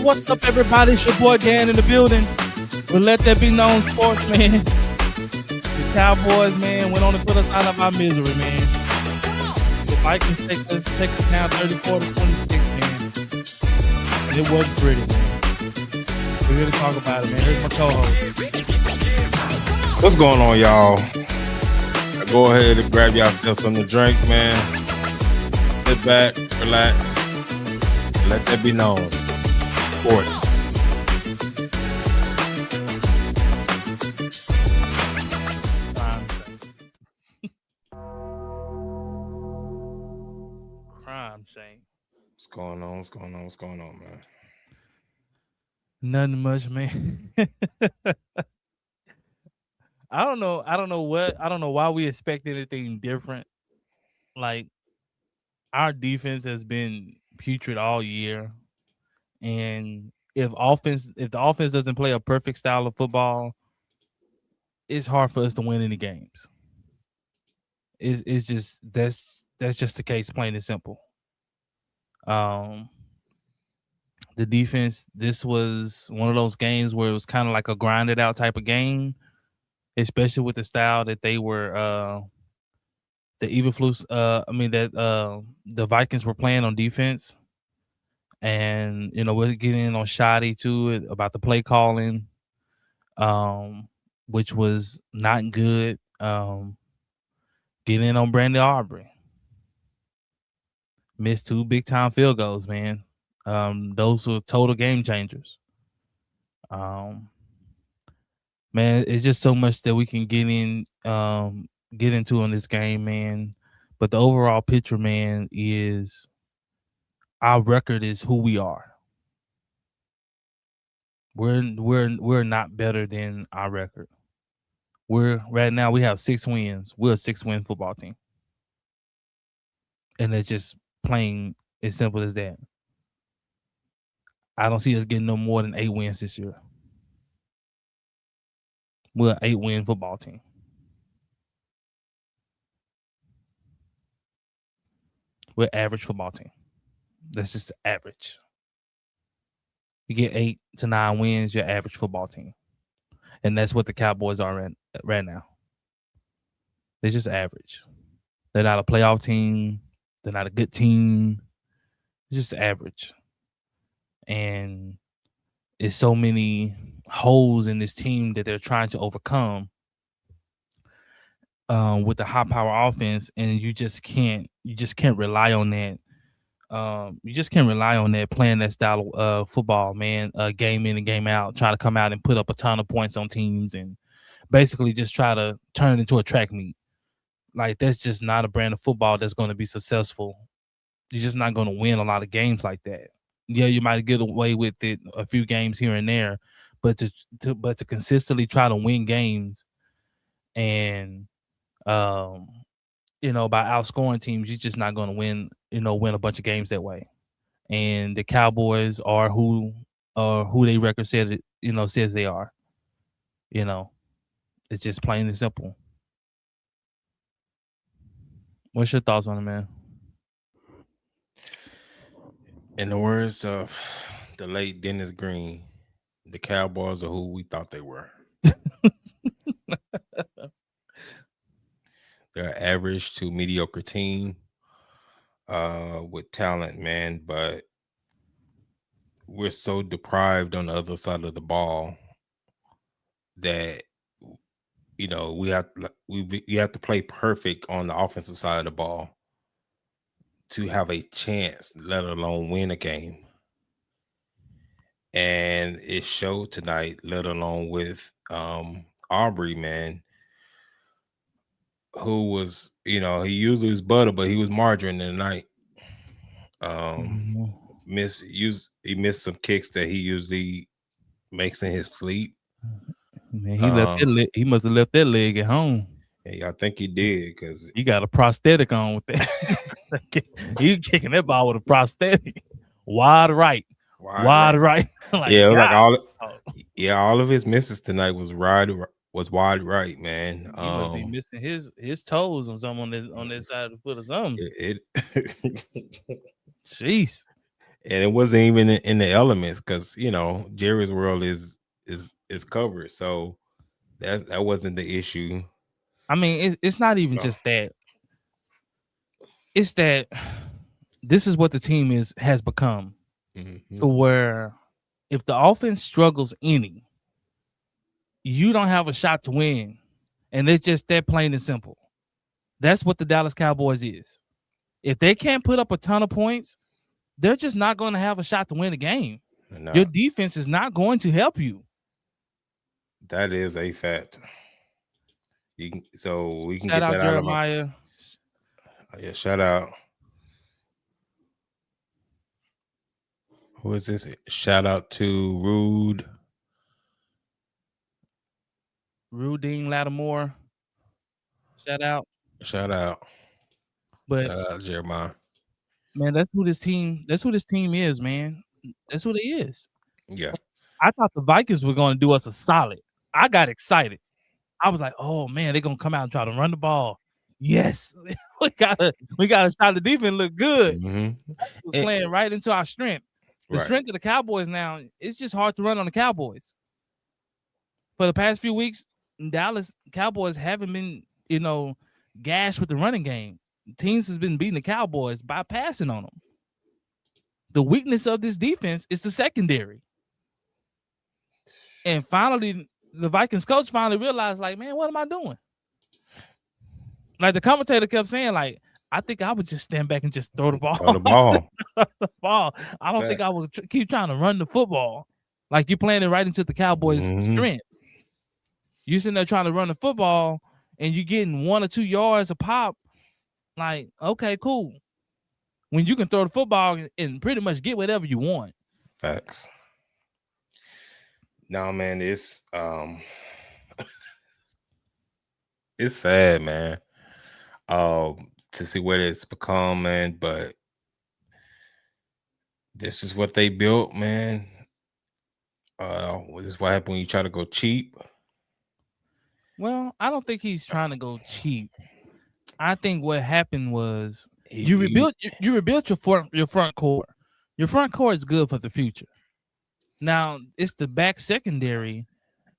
What's up, everybody? It's your boy Dan in the building. But let that be known, sports, man. The Cowboys, man, went on to put us out of our misery, man. The Vikings take us down 34-26, man. And it wasn't pretty, man. We're here to talk about it, man. Here's my co-host. What's going on, y'all? Go ahead and grab yourself something to drink, man. Sit back, relax, and let that be known. Sports. Crime shame. What's going on? What's going on? What's going on, man? Nothing much, man. I don't know why we expect anything different. Like, our defense has been putrid all year. And if the offense doesn't play a perfect style of football, it's hard for us to win any games. It's just that's just the case, plain and simple. The defense, this was one of those games where it was kind of like a grinded out type of game, especially with the style that they were the Vikings were playing on defense. And we're getting on Shoddy too about the play calling, which was not good. Getting in on Brandon Aubrey. Missed 2 big time field goals, man. Those were total game changers. Man, it's just so much that we can get into in this game, man. But the overall picture, man, is our record is who we are. We're not better than our record. Right now we have 6 wins. We're a 6-win football team. And it's just plain as simple as that. I don't see us getting no more than 8 wins this year. We're an 8-win football team. We're an average football team. That's just average. You get 8 to 9 wins, you're average football team. And that's what the Cowboys are right now. They're just average. They're not a playoff team. They're not a good team. They're just average. And it's so many holes in this team that they're trying to overcome with the high power offense, and you just can't rely on that. You just can't rely on that, playing that style of football, man. Game in and game out, trying to come out and put up a ton of points on teams and basically just try to turn it into a track meet. Like, that's just not a brand of football that's going to be successful. You're just not going to win a lot of games like that. Yeah, you might get away with it a few games here and there, but to consistently try to win games and by outscoring teams, you're just not going to win a bunch of games that way. And the Cowboys are who their record says they are. It's just plain and simple. What's your thoughts on it, man? In the words of the late Dennis Green, the Cowboys are who we thought they were. They're an average to mediocre team with talent, man, but we're so deprived on the other side of the ball that you have to play perfect on the offensive side of the ball to have a chance, let alone win a game. And it showed tonight, let alone with Aubrey, man, who was, he usually was butter, but he was margarine tonight. He missed some kicks that he usually makes in his sleep. Man, he must have left that leg at home. Yeah, I think he did, because he got a prosthetic on with that. He kicking that ball with a prosthetic. Wide right. Like, yeah, it was like all of his misses tonight was wide right, man. He must be missing his toes on this side of the foot or something. Jeez. And it wasn't even in the elements because Jerry's world is covered, so that wasn't the issue. I mean, it's not even No. just that. It's that this is what the team has become to where if the offense struggles any, you don't have a shot to win. And it's just that plain and simple. That's what the Dallas Cowboys is. If they can't put up a ton of points, they're just not going to have a shot to win the game. Your defense is not going to help you. That is a fact. We can Shout get out that Jeremiah. Yeah, shout out. Who is this? Shout out to Dean Lattimore. Shout out. But Shout out Jeremiah. Man, that's who this team is, man. That's who they is. Yeah. I thought the Vikings were going to do us a solid. I got excited. I was like, oh man, they're gonna come out and try to run the ball. Yes, we got a shot. The defense look good. Was playing right into our strength. The strength of the Cowboys now, it's just hard to run on the Cowboys. For the past few weeks, Dallas Cowboys haven't been, gashed with the running game. Teams has been beating the Cowboys by passing on them. The weakness of this defense is the secondary. And finally, the Vikings coach finally realized, like, man, what am I doing? Like the commentator kept saying, like, I think I would just stand back and just throw the ball. I don't think I would keep trying to run the football. Like you're playing it right into the Cowboys' strength. You're sitting there trying to run the football and you're getting 1 or 2 yards a pop. Like, okay, cool. When you can throw the football and pretty much get whatever you want. Facts. No, man, it's it's sad, man. To see what it's become, man, but this is what they built, man. This is what happened when you try to go cheap. Well, I don't think he's trying to go cheap. I think what happened was you rebuilt your front core. Your front core is good for the future. Now it's the back secondary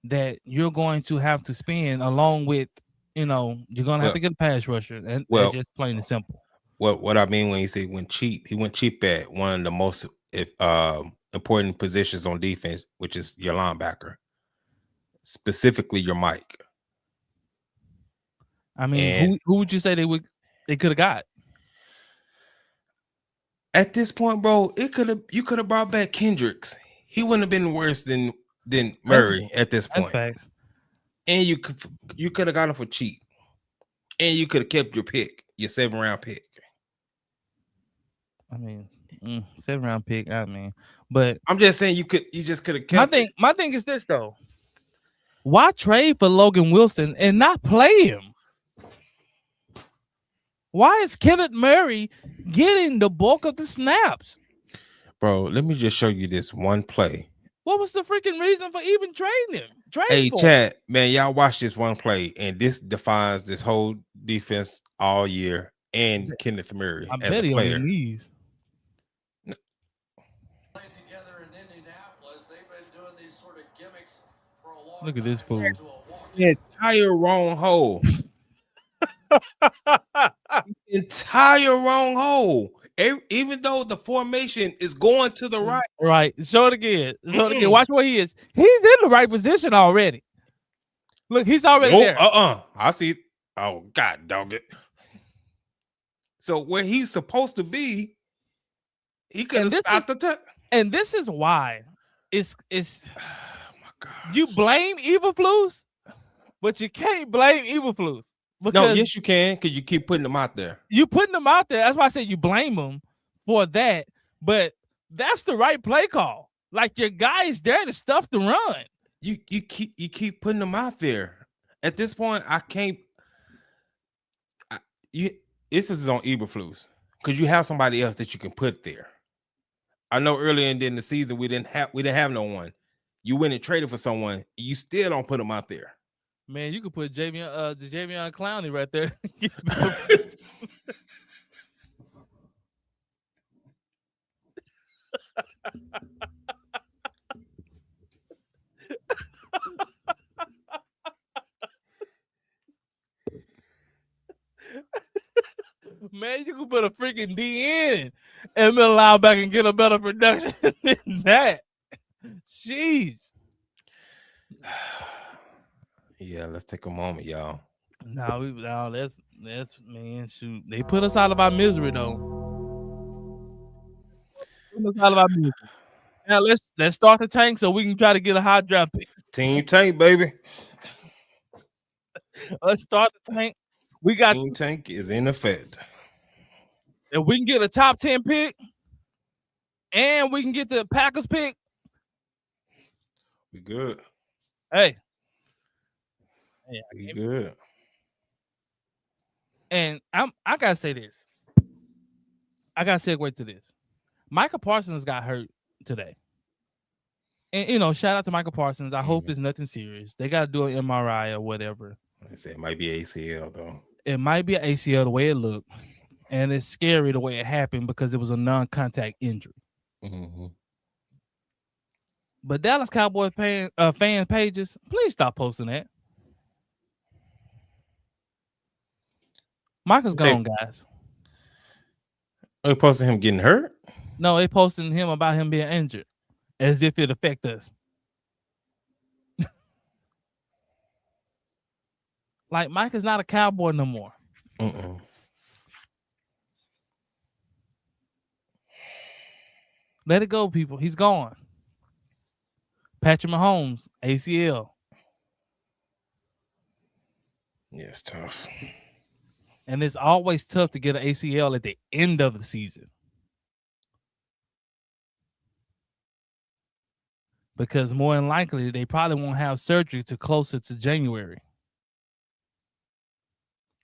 that you're going to have to spend along with, you're going to have to get a pass rusher, and that's just plain and simple. What I mean when you say went cheap, he went cheap at one of the most important positions on defense, which is your linebacker, specifically your Mike. I mean, who would you say they could have got? At this point, bro, you could have brought back Kendricks. He wouldn't have been worse than Murray at this point. Facts. And you could have got him for cheap. And you could have kept your pick, your 7th-round pick. I mean, 7th-round pick. I mean, but I'm just saying you just could have kept it. My thing is this though. Why trade for Logan Wilson and not play him? Why is Kenneth Murray getting the bulk of the snaps? Bro, let me just show you this one play. What was the freaking reason for even trading him? Hey, chat, man, y'all watch this one play, and this defines this whole defense all year and Kenneth Murray as a player. On his knees. Look at this fool. Entire wrong hole. Entire wrong hole. Even though the formation is going to the right. Right. Show it again. Watch where he is. He's in the right position already. Look, he's already there. I see. Oh, God dog it. So where he's supposed to be, he could have stopped the touch. And this is why it's oh my God. You blame Eberflus, but you can't blame Eberflus. No, yes, you can, because you keep putting them out there. You putting them out there. That's why I said you blame them for that. But that's the right play call. Like your guy is there to stuff the run. You keep putting them out there. At this point, I can't. This is on Eberflus because you have somebody else that you can put there. I know earlier in the season we didn't have no one. You went and traded for someone. You still don't put them out there. Man, you could put Javion Clowney right there. Man, you can put a freaking D in and middle linebacker and get a better production than that. Jeez. Yeah, let's take a moment, y'all. No, that's man, shoot. They put us out of our misery though. Put us out of our misery. Now let's start the tank so we can try to get a high draft pick. Team Tank, baby. Let's start the tank. We got Team Tank is in effect. if we can get a top 10 pick and we can get the Packers pick. We good. Hey. We good. And I gotta say this. I gotta segue to this. Michael Parsons got hurt today. And shout out to Michael Parsons. I hope it's nothing serious. They gotta do an MRI or whatever. I said it might be ACL though. It might be an ACL the way it looked. And it's scary the way it happened because it was a non-contact injury. Mm-hmm. But Dallas Cowboys fan pages, please stop posting that. Michael's gone, guys. Are you posting him getting hurt? No, they posting him about him being injured, as if it affect us. Like Mike is not a Cowboy no more. Let it go, people. He's gone. Patrick Mahomes, ACL. Yeah, it's tough. And it's always tough to get an ACL at the end of the season. Because more than likely, they probably won't have surgery till closer to January.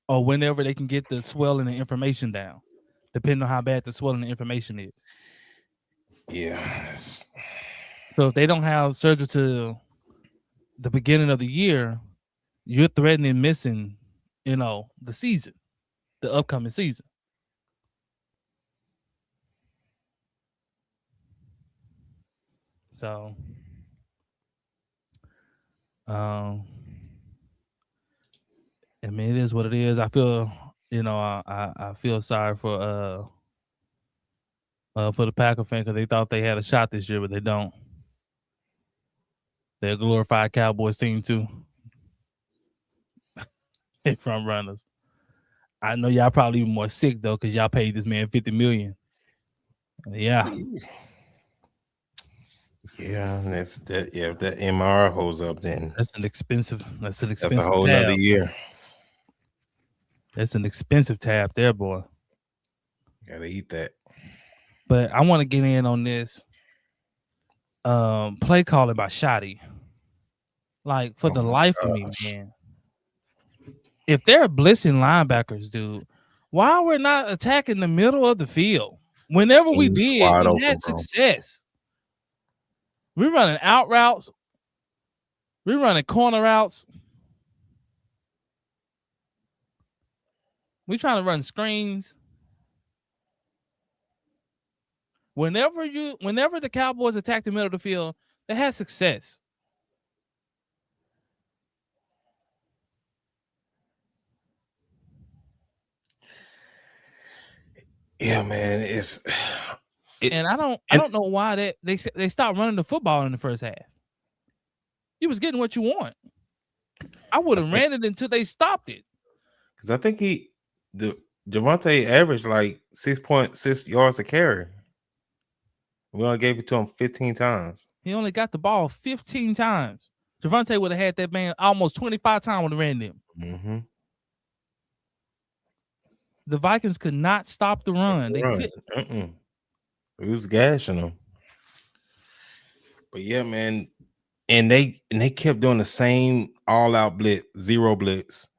Or whenever they can get the swelling and inflammation down, depending on how bad the swelling and inflammation is. Yeah. So if they don't have surgery till the beginning of the year, you're threatening missing, the season, the upcoming season. So, I mean, it is what it is. I feel, I feel sorry for the Packer fan because they thought they had a shot this year, but they don't. They're a glorified Cowboys team too. Front runners. I know y'all probably even more sick though, because y'all paid this man $50 million. Yeah. Yeah, if that MR holds up, then that's an expensive that's a whole nother year. That's an expensive tab there, boy. Gotta eat that. But I want to get in on this play calling by Shotty. Like, for the life of me, man. If they're blitzing linebackers, dude, why we're not attacking the middle of the field? Whenever we did, we had success. We're running out routes. We're running corner routes. We're trying to run screens. Whenever the Cowboys attack the middle of the field, they had success. Yeah, man, and I don't know why they stopped running the football in the first half. You was getting what you want. I would have ran it until they stopped it. Because I think Javonte averaged like 6.6 yards a carry. We only gave it to him 15 times. He only got the ball 15 times. Javonte would have had that man almost 25 times when he ran them. Mm-hmm. The Vikings could not stop the run. They couldn't. It was gashing them. But yeah, man. And they kept doing the same all-out blitz, zero blitz.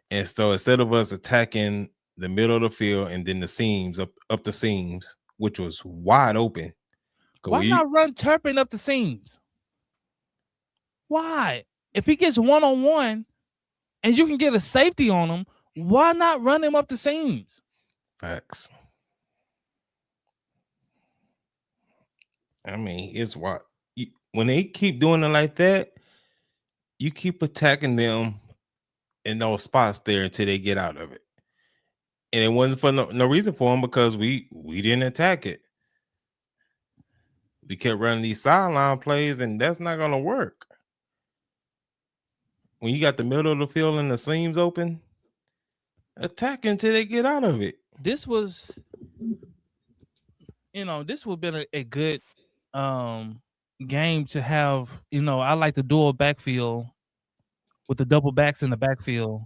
And so instead of us attacking the middle of the field and then the seams, up the seams, which was wide open. Why not run Turpin up the seams? Why? If he gets one-on-one and you can get a safety on him, why not run him up the seams? Facts. I mean, it's what when they keep doing it like that, you keep attacking them in those spots there until they get out of it. and it wasn't for no reason for him because we didn't attack it. We kept running these sideline plays, and that's not gonna work. When you got the middle of the field and the seams open, attack until they get out of it. This was, this would have been a good game to have. I like the dual backfield with the double backs in the backfield.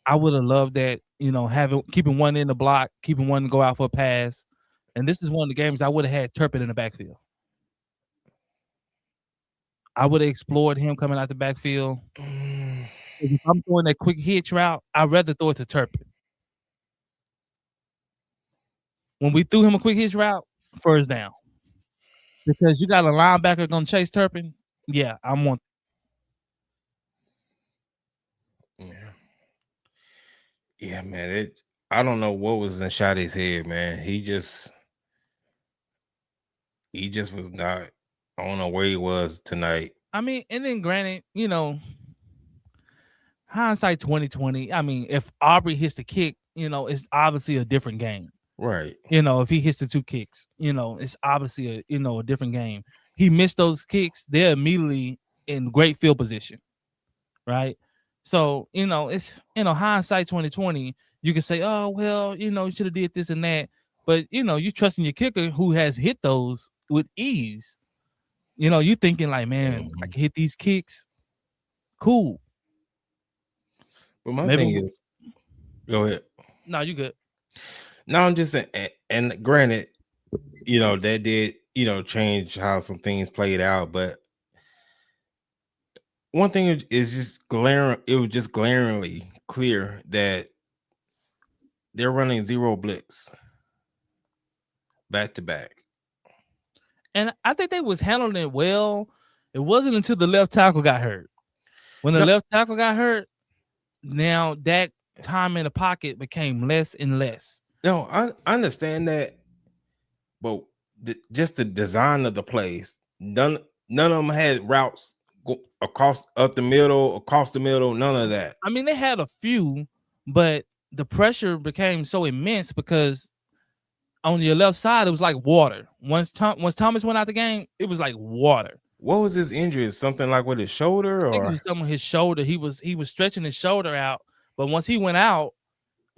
I would have loved that, keeping one in the block, keeping one to go out for a pass. And this is one of the games I would have had Turpin in the backfield. I would have explored him coming out the backfield. If I'm throwing that quick hitch route, I'd rather throw it to Turpin. When we threw him a quick hitch route, first down. Because you got a linebacker going to chase Turpin, yeah, I'm on. Yeah, man. I don't know what was inside his head, man. He just was not. I don't know where he was tonight. I mean, and then granted, hindsight 2020. I mean, if Aubrey hits the kick, it's obviously a different game. Right. If he hits the two kicks, it's obviously a different game. He missed those kicks, they're immediately in great field position. Right. So, it's hindsight 2020. You can say, oh, well, you should have did this and that. But you trusting your kicker who has hit those with ease. You thinking like, man, I can hit these kicks. Cool. But my thing is, go ahead. No, you good. No, I'm just saying, and granted, that did, change how some things played out. But one thing is just glaring. It was just glaringly clear that they're running zero blitz back to back. And I think they was handling it well. It wasn't until the left tackle got hurt. When the left tackle got hurt, now that time in the pocket became less and less. No, I understand that, but just the design of the plays, none of them had routes across the middle, none of that. I mean, they had a few, but the pressure became so immense because on your left side it was like water. Once Thomas went out the game, it was like water. What was his injury? Something like with his shoulder, or I think it was something with his shoulder. He was stretching his shoulder out, but once he went out,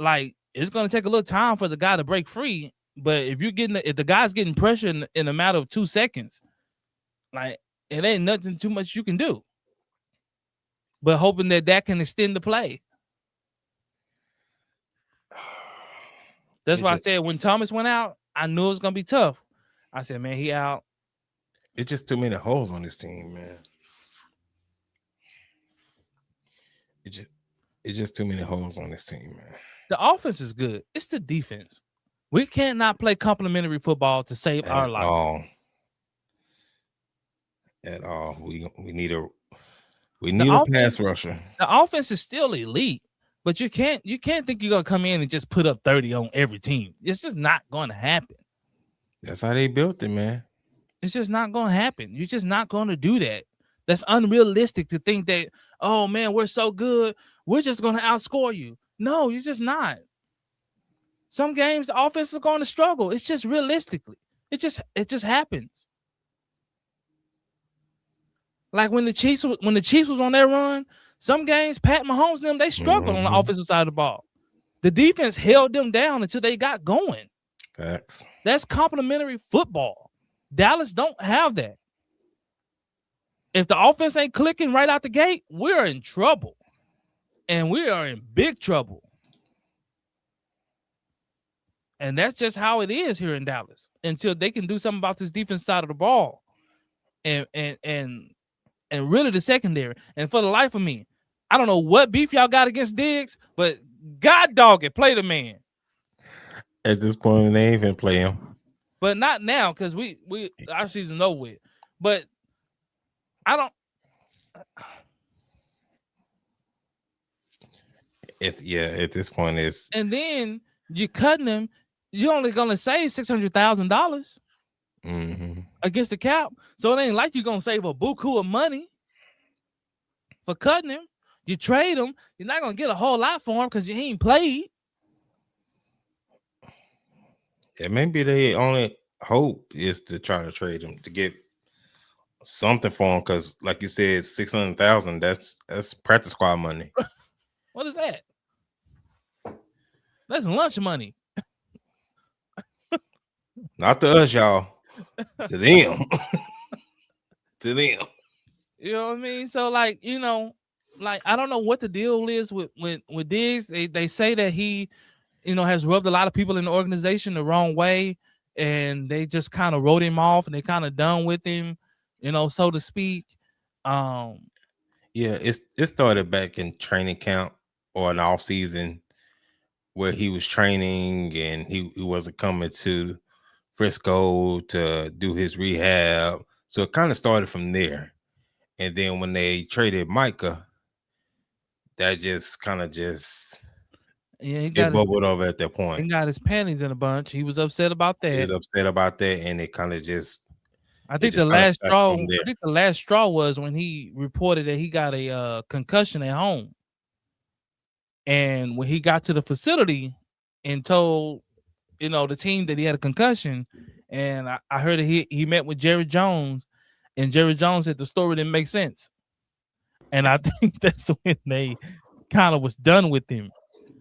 like it's gonna take a little time for the guy to break free. But if the guy's getting pressure in a matter of 2 seconds, like it ain't nothing too much you can do. But hoping that can extend the play. That's why I said when Thomas went out, I knew it was gonna be tough. I said, man, he out. It's just too many holes on this team, man. It's just too many holes on this team, man. The offense is good. It's the defense. We can't not play complementary football to save our life. At all. We need a pass rusher. The offense is still elite, but you can't think you're gonna come in and just put up 30 on every team. It's just not gonna happen. That's how they built it, man. It's just not gonna happen. You're just not gonna do that. That's unrealistic to think that, oh man, we're so good, we're just gonna outscore you. No, you're just not. Some games the offense is going to struggle. It's just realistically. It just happens. Like when the Chiefs was on their run, some games Pat Mahomes and them, they struggled on the offensive side of the ball. The defense held them down until they got going. Facts. That's complementary football. Dallas don't have that. If the offense ain't clicking right out the gate, we're in trouble. And we are in big trouble. And that's just how it is here in Dallas until they can do something about this defense side of the ball. And really the secondary. And for the life of me, I don't know what beef y'all got against Diggs, but God dog it, play the man. At this point, they ain't even play him. But not now, because we our season's over with. But I don't. At this point, it's. And then you're cutting him. You're only gonna save $600,000 against the cap. So it ain't like you're gonna save a buku of money for cutting him. You trade him, you're not gonna get a whole lot for him because you ain't played. And maybe they only hope is to try to trade him to get something for him, because like you said, 600,000. That's practice squad money. What is that? That's lunch money. Not to us, y'all. To them. To them. You know what I mean? So like, like I don't know what the deal is with Diggs. They say that he, has rubbed a lot of people in the organization the wrong way, and they just kind of wrote him off, and they kind of done with him, so to speak. Yeah, it started back in training camp or an off season where he was training and he wasn't coming to Frisco to do his rehab. So it kind of started from there. And then when they traded Micah, that just kind of Yeah, it bubbled over at that point. he got his panties in a bunch. He was upset about He that. was upset about that, and it kind of just I it think the just kind of last started straw. from there. I think the last straw was when he reported that he got a concussion at home, and when he got to the facility and told the team that he had a concussion, and I heard that he met with Jerry Jones, and Jerry Jones said the story didn't make sense, and I think that's when they kind of was done with him.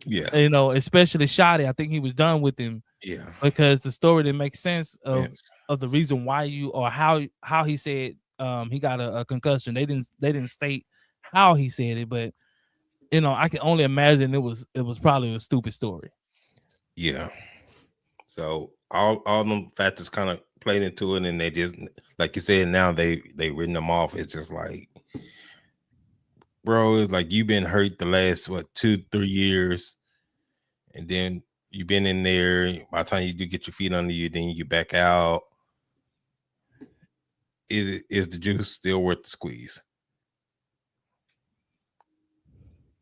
Yeah, Especially Shotty. I think he was done with him yeah, because the story didn't make sense of yes. the reason why or how he said he got a concussion. They didn't state how he said it, but I can only imagine it was probably a stupid story. Yeah. So all them factors kind of played into it, and they just, like you said, now they written them off. It's just like, bro, it's like you've been hurt the last 2-3 years, and then you've been in there. By the time you do get your feet under you, then you get back out. Is the juice still worth the squeeze?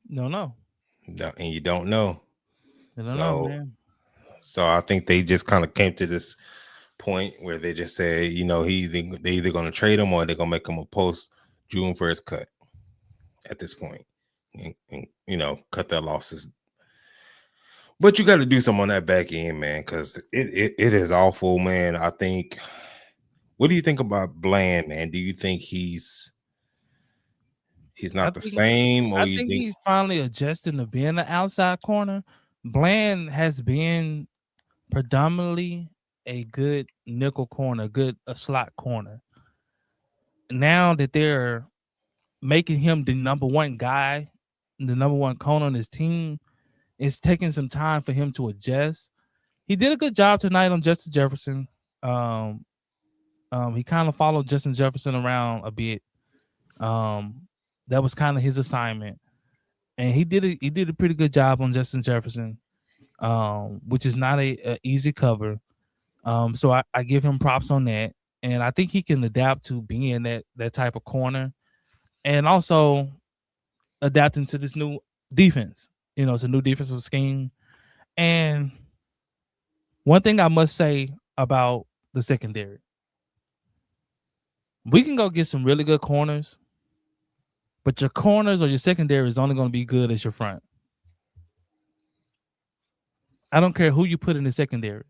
No, And you don't know. I don't know, So man. so I think they just kind of came to this point where they just say, they either going to trade him or they're going to make him a post June 1st cut at this point, and cut their losses. But you got to do something on that back end, man, because it is awful, man. I think. What do you think about Bland, man? Do you think he's I not the think same, or you think? he's finally adjusting to being an outside corner. Bland has been predominantly a good nickel corner, a slot corner. Now that they're making him the number one guy, the number one corner on his team, it's taking some time for him to adjust. He did a good job tonight on Justin Jefferson. He kind of followed Justin Jefferson around a bit. That was kind of his assignment, and he did a pretty good job on Justin Jefferson, which is not a easy cover. So I give him props on that, and I think he can adapt to being that type of corner, and also adapting to this new defense. It's a new defensive scheme. And one thing I must say about the secondary, we can go get some really good corners, but your corners or your secondary is only going to be good as your front. I don't care who you put in the secondary.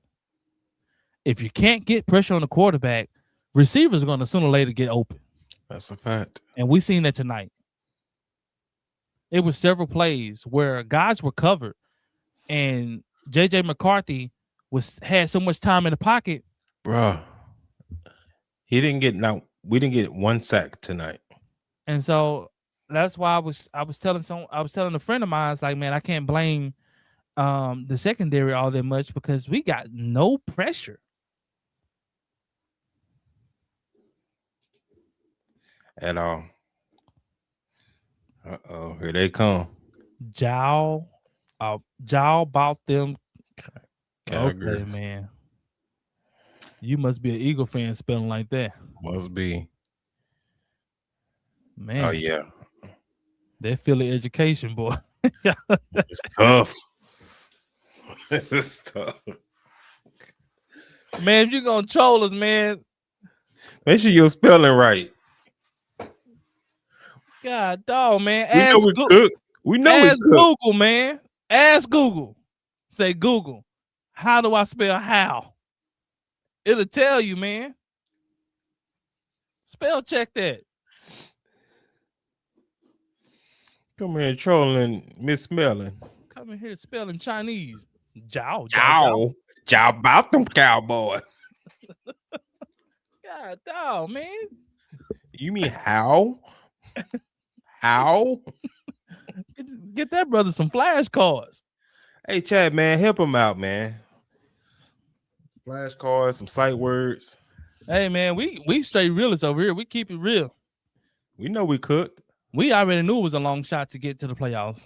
If you can't get pressure on the quarterback, receivers are going to sooner or later get open. That's a fact. And we seen that tonight. It was several plays where guys were covered, and JJ McCarthy had so much time in the pocket. Bruh. We didn't get one sack tonight. And so that's why I was telling a friend of mine, it's like, man, I can't blame the secondary all that much because we got no pressure At all. Here they come. Jow bought them. Categories. Okay, man. You must be an Eagle fan spelling like that. Must be. Man. Oh yeah. That Philly education, boy. It's tough. It's tough. Man, if you're gonna troll us, man, make sure you're spelling right. God dog, man. We know we cook. Google, man. Ask Google. Say, Google, how do I spell how? It'll tell you, man. Spell check that. Come here trolling Miss Smelling. Come in here spelling Chinese. Jiao, jiao, jiao. Jow. Jow about them Cowboys. God dog, man. You mean how? How? Get that brother some flashcards. Hey, Chad, man, help him out, man. Flashcards, some sight words. Hey, man, we straight realists over here. We keep it real. We know we cooked. We already knew it was a long shot to get to the playoffs.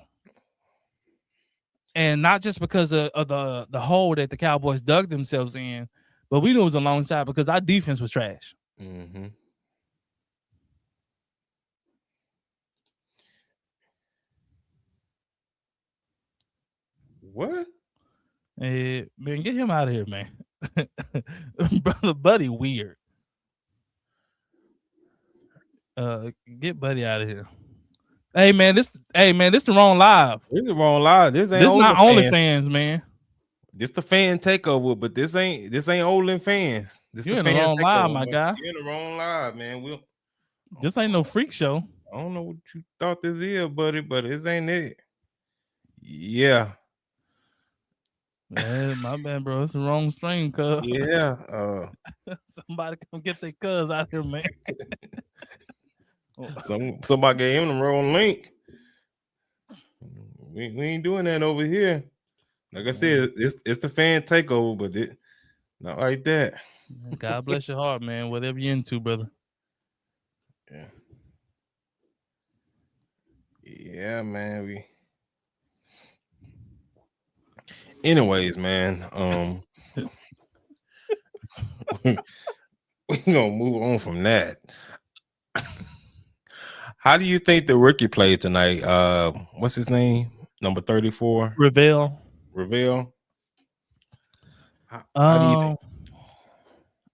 And not just because of the hole that the Cowboys dug themselves in, but we knew it was a long shot because our defense was trash. Mm-hmm. What? Man, get him out of here, man. Brother Buddy weird. Get Buddy out of here. Hey man, this the wrong live. This is wrong live. This ain't not OnlyFans, man. This the fan takeover, but this ain't Olin fans. This You're the in the wrong live, my guy. You're in the wrong live, man. This ain't no freak show. I don't know what you thought this is, buddy, but this ain't it. Yeah. Man, my bad, bro. It's the wrong stream, cuz. Yeah. Somebody come get their cuz out here, man. Somebody gave him the wrong link. We ain't doing that over here. Like I said, it's the fan takeover, but it not like that. God bless your heart, man. Whatever you're into, brother. Yeah. Yeah, man. Anyways, man. We're gonna move on from that. How do you think the rookie played tonight? What's his name? Number 34? Reveal. How do you think?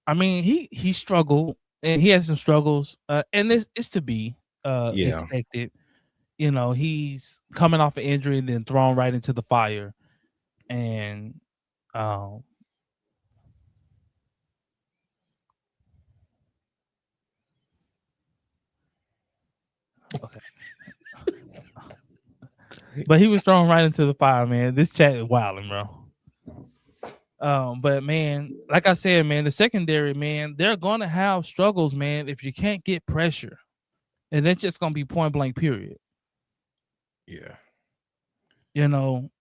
I mean, he struggled and he had some struggles. And it's to be expected. You know, he's coming off an injury and then thrown right into the fire. And okay. But he was thrown right into the fire, man. This chat is wilding, bro. But man, like I said, man, the secondary, man, they're gonna have struggles, man, if you can't get pressure. And that's just gonna be point blank, period. Yeah. You know,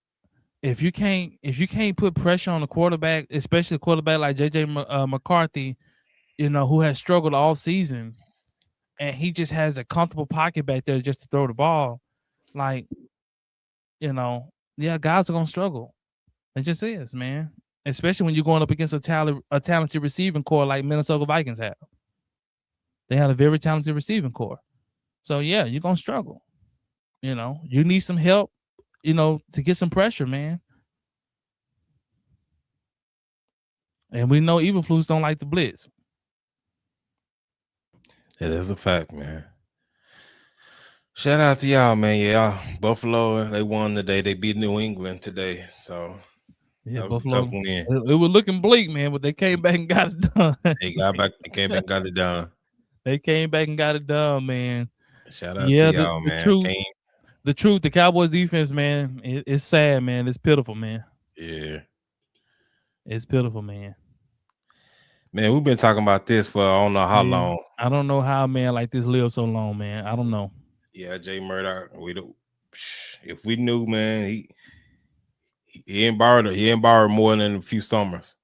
if you can't put pressure on the quarterback, especially a quarterback like JJ McCarthy, you know, who has struggled all season, and he just has a comfortable pocket back there just to throw the ball, like, you know, yeah, guys are gonna struggle. It just is, man. Especially when you're going up against a talented receiving core like Minnesota Vikings have. They had a very talented receiving core. So yeah, you're gonna struggle. You know, you need some help, you know, to get some pressure, man. And we know Eberflus don't like the blitz. It is a fact, man. Shout out to y'all, man. Yeah, Buffalo, they won today. They beat New England today. So yeah, that was Buffalo, a tough win. It was looking bleak, man, but they came back and got it done. They came back and got it done. They came back and got it done, man. Shout out to y'all, man. The truth, the Cowboys defense, man, it's sad, man. It's pitiful, man. Yeah. It's pitiful, man. Man, we've been talking about this for I don't know how long. I don't know how a man like this lives so long, man. I don't know. Yeah, Jay Murdoch. If we knew, man, he ain't borrowed more than a few summers.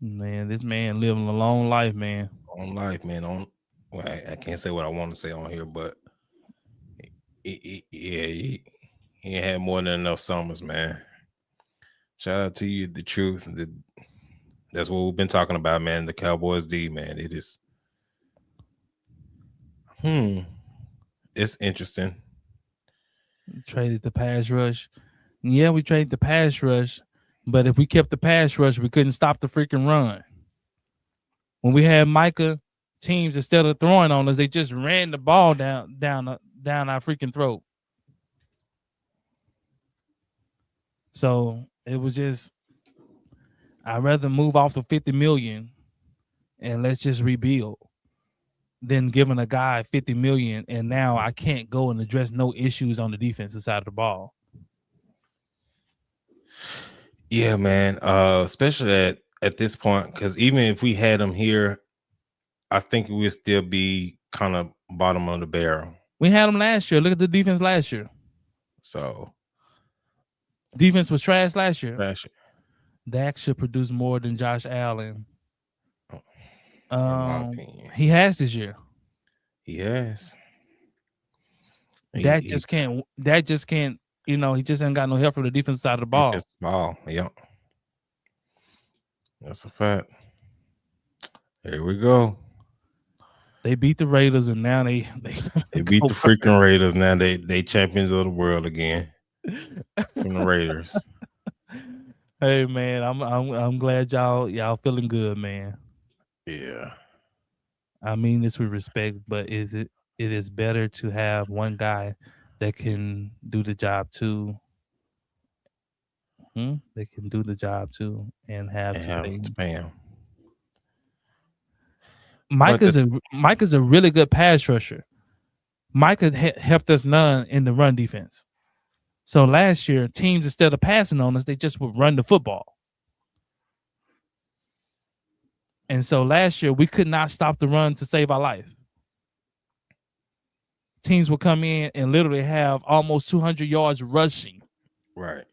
Man, this man living a long life, man. Long life, man. I can't say what I want to say on here, but he ain't had more than enough summers, man. Shout out to you, the truth. That's what we've been talking about, man. The Cowboys D, man. It is. It's interesting. We traded the pass rush. Yeah, we traded the pass rush, but if we kept the pass rush, we couldn't stop the freaking run. When we had Micah, teams, instead of throwing on us, they just ran the ball down our freaking throat. So it was just, I'd rather move off the $50 million and let's just rebuild, than giving a guy 50 million and now I can't go and address no issues on the defensive side of the ball. Yeah, man. Especially at this point, because even if we had him here, I think we'd still be kind of bottom of the barrel. We had him last year. Look at the defense last year. So defense was trash last year. last year, Dak should produce more than Josh Allen. in my opinion, He has this year. he has. Dak just can't. Dak just can't. You know, he just ain't got no help from the defensive side of the ball. Yeah, that's a fact. Here we go. They beat the Raiders, and now they beat the freaking Raiders. Now they champions of the world again from the Raiders. Hey man, I'm glad y'all feeling good, man. Yeah. I mean this with respect, but it is better to have one guy that can do the job too. They can do the job too and have to pay him. Mike is a really good pass rusher. Mike had helped us none in the run defense. So last year, teams, instead of passing on us, they just would run the football. And so last year, we could not stop the run to save our life. Teams would come in and literally have almost 200 yards rushing. Right.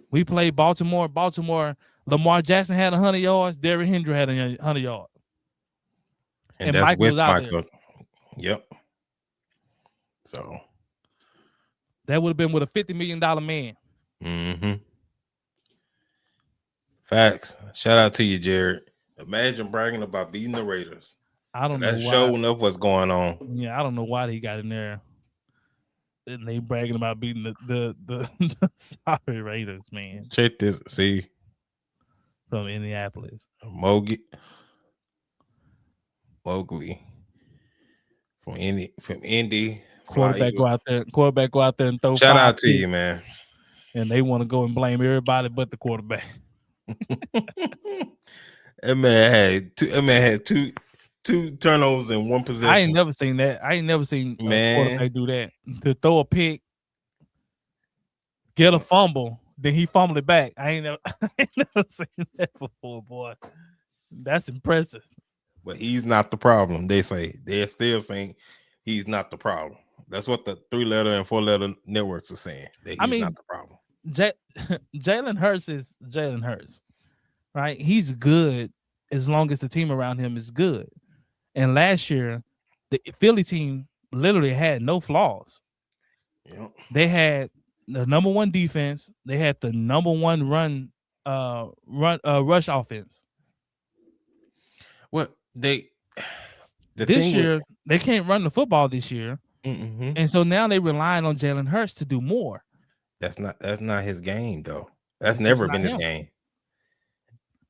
We played Baltimore. Lamar Jackson had 100 yards. Derrick Henry had 100 yards. And that's Michael was out Michael. There. Yep. So that would have been with a $50 million man. Mm-hmm. Facts. Shout out to you, Jared. Imagine bragging about beating the Raiders. I don't know. That's showing up what's going on. Yeah, I don't know why he got in there. And they bragging about beating the sorry Raiders, man. Check this. See. From Indianapolis. Mowgli. From Indy. Quarterback go out there and throw. Shout out to you, man. And they want to go and blame everybody but the quarterback. That man had two turnovers in one possession. I ain't never seen that. I ain't never seen a quarterback do that. To throw a pick, get a fumble, then he fumbled it back. I ain't never seen that before, boy. That's impressive. But he's not the problem. They're still saying he's not the problem. That's what the 3-letter and 4-letter networks are saying. That he's not the problem. Jalen Hurts is Jalen Hurts, right? He's good as long as the team around him is good. And last year, the Philly team literally had no flaws. Yep. They had the number one defense. They had the number one rush offense. Well, this year they can't run the football this year, mm-hmm. And so now they relying on Jalen Hurts to do more. That's not his game though. That's never been his game.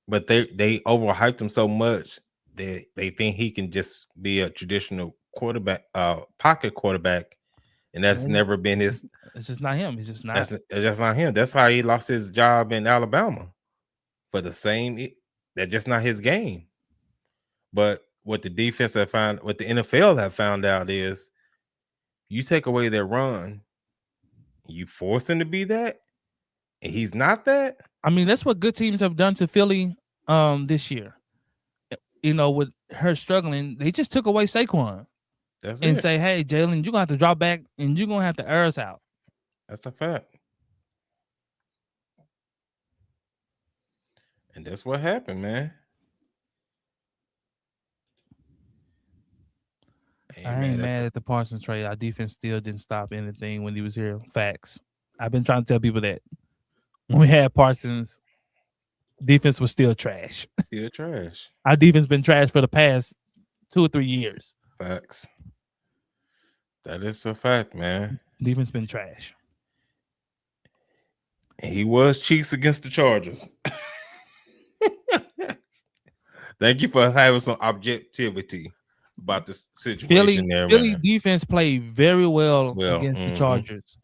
But they overhyped him so much that they think he can just be a traditional quarterback, pocket quarterback, and that's never been his. It's just not him. It's just not. It's just not him. That's how he lost his job in Alabama. For the same, that's just not his game. But what the defense have found, what the NFL have found out is, you take away their run, you force him to be that, and he's not that. I mean, that's what good teams have done to Philly this year. You know, with her struggling, they just took away Saquon. And say, hey, Jalen, you're gonna have to drop back and you're gonna have to air us out. That's a fact. And that's what happened, man. I ain't mad at the Parsons trade. Our defense still didn't stop anything when he was here. Facts. I've been trying to tell people that when we had Parsons, defense was still trash. Still trash. Our defense been trash for the past 2 or 3 years. Facts. That is a fact, man. Defense been trash. And he was cheeks against the Chargers. Thank you for having some objectivity about this situation. Philly defense played very well against the Chargers.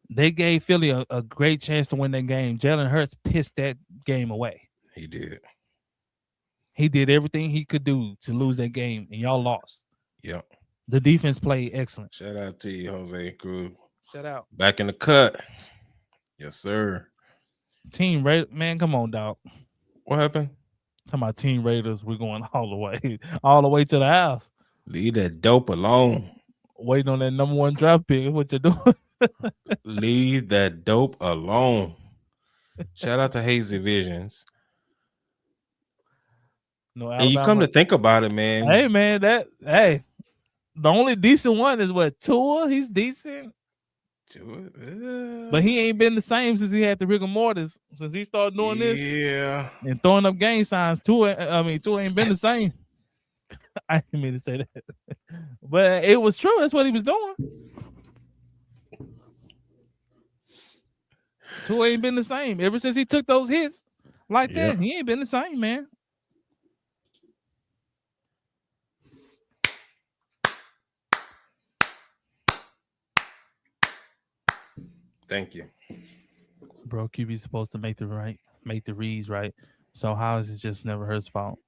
They gave Philly a great chance to win that game. Jalen Hurts pissed that game away. He did. He did everything he could do to lose that game, and y'all lost. Yep. The defense played excellent. Shout out to you, Jose Cruz. Shout out. Back in the cut. Yes, sir. Team Raiders, man, come on, dog. What happened? Talking about Team Raiders, we're going all the way to the house. Leave that dope alone. Waiting on that number 1 draft pick. What you doing? Leave that dope alone. Shout out to Hazy Visions. No, and you come to think about it, man. Hey, man, the only decent one is what, Tua? He's decent. But he ain't been the same since he had the rigor mortis. Since he started doing this and throwing up gang signs, Tua ain't been the same. I didn't mean to say that. But it was true. That's what he was doing. Tua ain't been the same. Ever since he took those hits like that, he ain't been the same, man. Thank you. Bro, QB's supposed to make the reads right. So how is it just never his fault?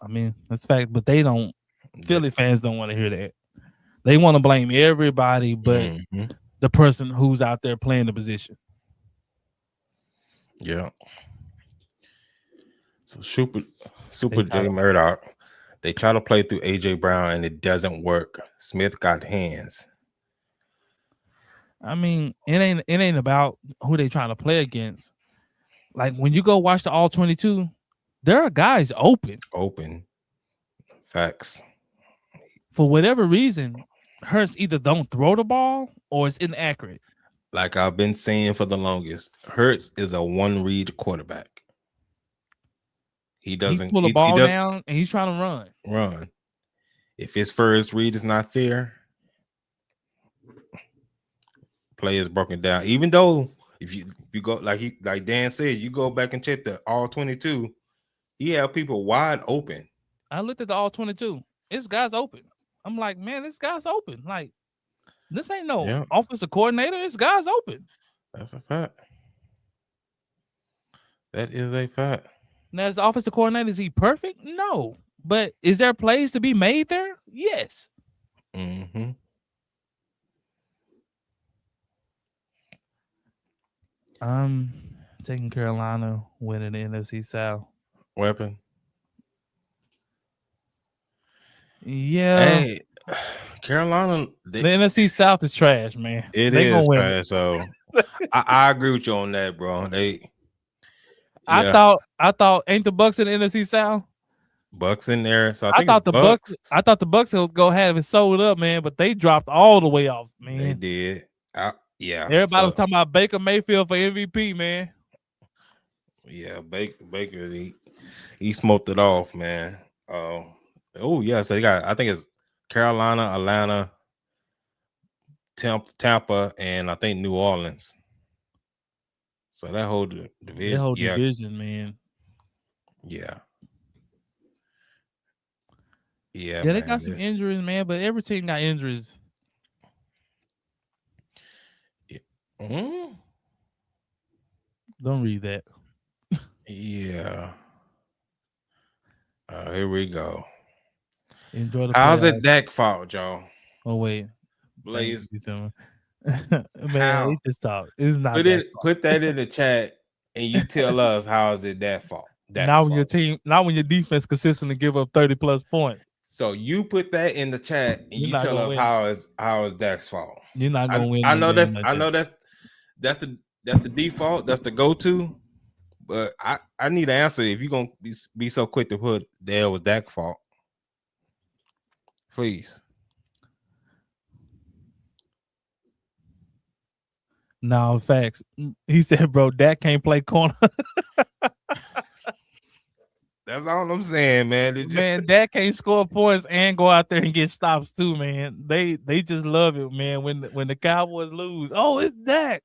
I mean, that's fact, but they don't. Philly fans don't want to hear that. They want to blame everybody but the person who's out there playing the position. Yeah. So Super J Murdoch, they try to play through AJ Brown and it doesn't work. Smith got hands. I mean, it ain't about who they trying to play against. Like when you go watch the all 22, there are guys open. Facts. For whatever reason, Hurts either don't throw the ball or it's inaccurate. Like I've been saying for the longest, Hurts is a one-read quarterback. He doesn't pull the ball down and he's trying to run. If his first read is not there, play is broken down. Even though if you go like Dan said, you go back and check the all 22, he had people wide open. I looked at the all 22. This guy's open. I'm like, man, this guy's open. Like, this ain't no offensive coordinator. This guy's open. That's a fact. That is a fact. Now, as the offensive coordinator, is he perfect? No. But is there plays to be made there? Yes. Mm-hmm. I'm taking Carolina winning the NFC South. Weapon. Yeah. Hey, Carolina. The NFC South is trash, man. It is trash. So I agree with you on that, bro. I thought ain't the Bucks in the NFC South? Bucks in there. So I thought the Bucks. I thought the Bucks was go have it sold up, man, but they dropped all the way off, man. They did. Yeah. Everybody was talking about Baker Mayfield for MVP, man. Yeah, Baker, he smoked it off, man. Oh yeah, so they got, I think it's Carolina, Atlanta, Tampa, and I think New Orleans. So that whole division, that whole division, man. Yeah. Yeah, they got some injuries, man, but every team got injuries. Yeah. Mm-hmm. Don't read that. Yeah. Here we go. Enjoy the How's it Dak fault, y'all? Oh wait, Blaze. Man, he just talk. It's not. Put that in the chat, and you tell us how is it that fault. Not when your defense consistently give up 30+ points. So you put that in the chat, and you tell us how is Dak's fault. You're not gonna win. I know that's the default. That's the go-to. But I need an answer. If you're gonna be so quick to put there was Dak's fault, please. No, facts. He said, bro, Dak can't play corner. That's all I'm saying, man. Man, Dak can't score points and go out there and get stops too, man. They just love it, man. When the Cowboys lose, oh, it's Dak.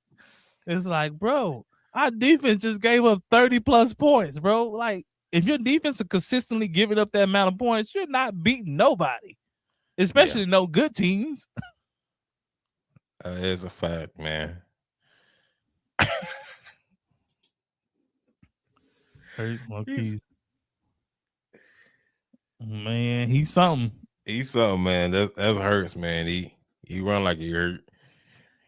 It's like, bro, our defense just gave up 30+ points, bro. Like, if your defense is consistently giving up that amount of points, you're not beating nobody, especially no good teams. It's a fact, man. Hurts He's Marquise. Man, he's something. he's something, man. That's Hurts, man. He run like he hurt.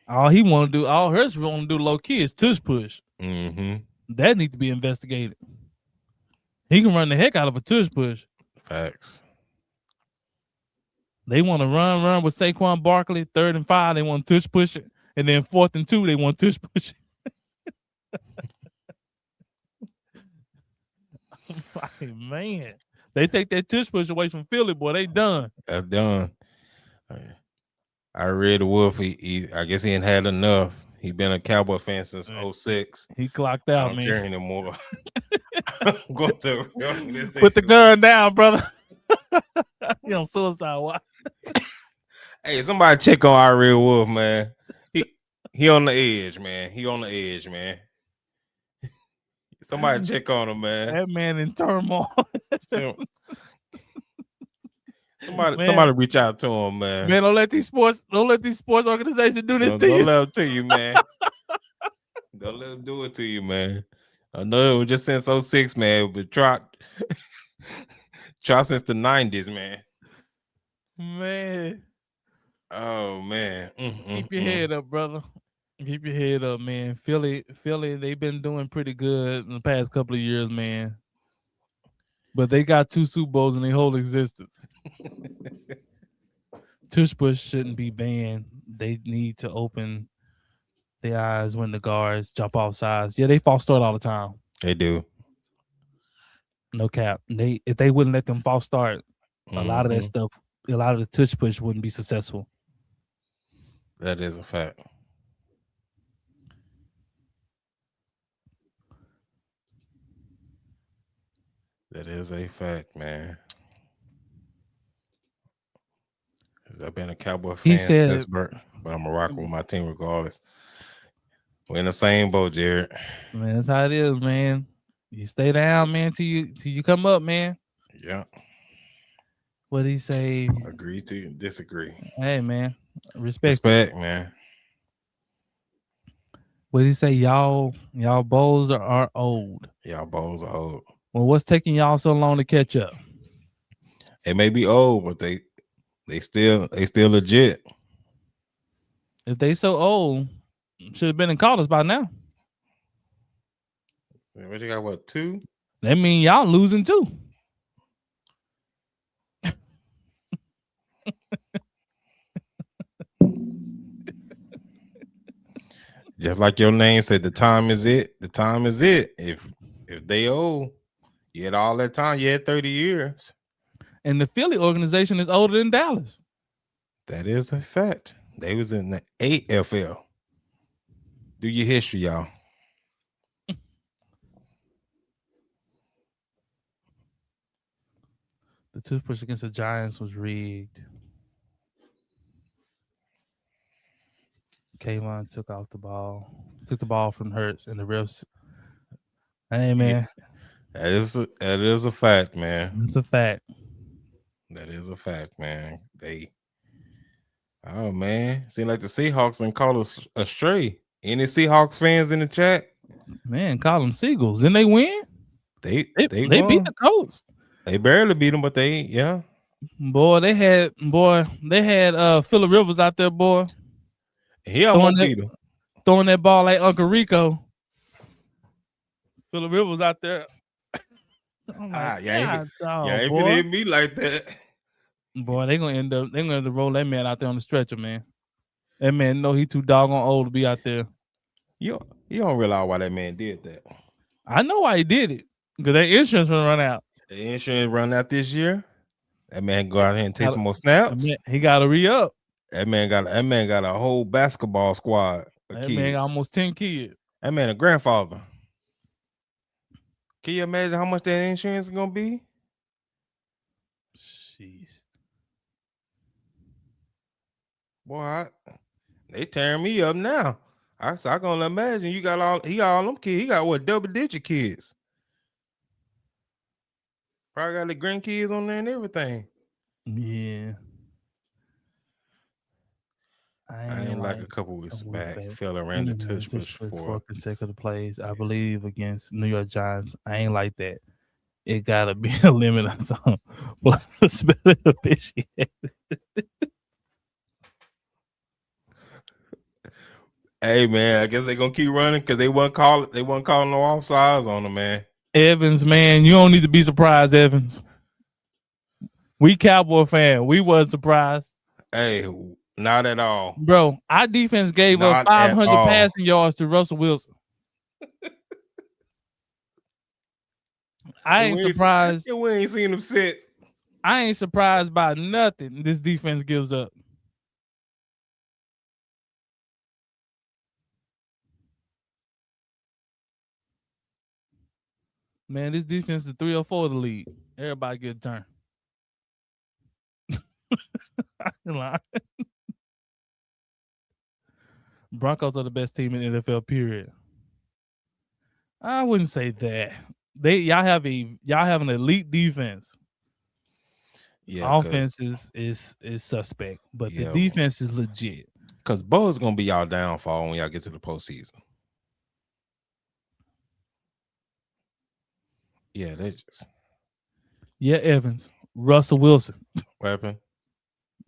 All he want to do, all Hurts want to do low key is tush push. Mm-hmm. That needs to be investigated. He can run the heck out of a tush push. Facts. They want to run with Saquon Barkley, 3rd and 5. They want to tush push it. And then 4th and 2, they want to tush push it. Like, man. They take that tush push away from Philly, boy. They done. That's done. I read the Wolf. He I guess he ain't had enough. He been a Cowboy fan since 06. He clocked I out, don't man. care anymore. I'm going to put the gun down, brother. He on suicide watch. Hey, somebody check on our real Wolf, man. He on the edge, man. He on the edge, man. Somebody check on him, man. That man in turmoil. Somebody reach out to him, man. Man, don't let these sports organizations do this to you. Don't let them to you, man. Don't let them do it to you, man. I know it was just since 06, man, but try since the 90s, man. Man. Oh, man. Keep your head up, brother. Keep your head up, man. Philly, they've been doing pretty good in the past couple of years, man. But they got 2 Super Bowls in their whole existence. Tush push shouldn't be banned. They need to open their eyes when the guards jump off sides. Yeah, they false start all the time. They do. No cap. If they wouldn't let them false start, a lot of that stuff, a lot of the tush push wouldn't be successful. That is a fact. That is a fact, man. I've been a Cowboy fan since birth, but I'm a rocker with my team regardless. We're in the same boat, Jared. Man, that's how it is, man. You stay down, man, till you come up, man. Yeah. What did he say? Agree to disagree. Hey, man. Respect, man. What did he say? Y'all bowls are old. Y'all bowls are old. Well, what's taking y'all so long to catch up? It may be old, but they still legit. If they so old, should have been in college by now. What you got? What, 2? That mean y'all losing too. Just like your name said, the time is it. The time is it. If they old, you had all that time. You had 30 years. And the Philly organization is older than Dallas. That is a fact. They was in the AFL. Do your history, y'all. The toothbrush against the Giants was rigged. Kayvon took the ball from Hurts, and the refs. Hey, man. That is a fact, man. It's a fact. That is a fact, man. Oh, man. Seems like the Seahawks and call us astray. Any Seahawks fans in the chat? Man, call them Seagulls. Didn't they win? They beat the Colts. They barely beat them, but yeah. Boy, they had Phillip Rivers out there, boy. He almost beat him. Throwing that ball like Uncle Rico. Phillip Rivers out there. Oh my God, if it hit me like that. Boy, they're gonna end up roll that man out there on the stretcher, man. That man know he too doggone old to be out there. You don't realize why that man did that. I know why he did it. Because their insurance will run out. The insurance run out this year. That man go out here and take some more snaps. He gotta re-up. That man got a whole basketball squad of that kids. Man got almost 10 kids. That man a grandfather. Can you imagine how much that insurance is gonna be? Jeez. Boy, they tearing me up now. I gonna imagine he got all them kids. He got what, double-digit kids? Probably got the grandkids on there and everything. Yeah. I ain't like a couple a weeks week back. back. Fell around the Philly tush man just push pushed for 4 consecutive plays, I yes. believe, against New York Giants. I ain't like that. It gotta be a limit on some plus officiating. Hey man, I guess they gonna keep running because they wasn't calling no offsides on them, man. Evans, man, you don't need to be surprised, Evans. We Cowboy fan. We wasn't surprised. Hey, not at all. Bro, our defense gave up Not at 500 all. passing yards to Russell Wilson. I ain't surprised. We ain't seen them since. I ain't surprised by nothing this defense gives up. Man, this defense is 304 of the league. Everybody get a turn. Broncos are the best team in the NFL, period. I wouldn't say that. Y'all have an elite defense. Yeah, offense is suspect, but the defense is legit. Because Bo is gonna be y'all downfall when y'all get to the postseason. Yeah, they just. Yeah, Evans, Russell Wilson. What happened?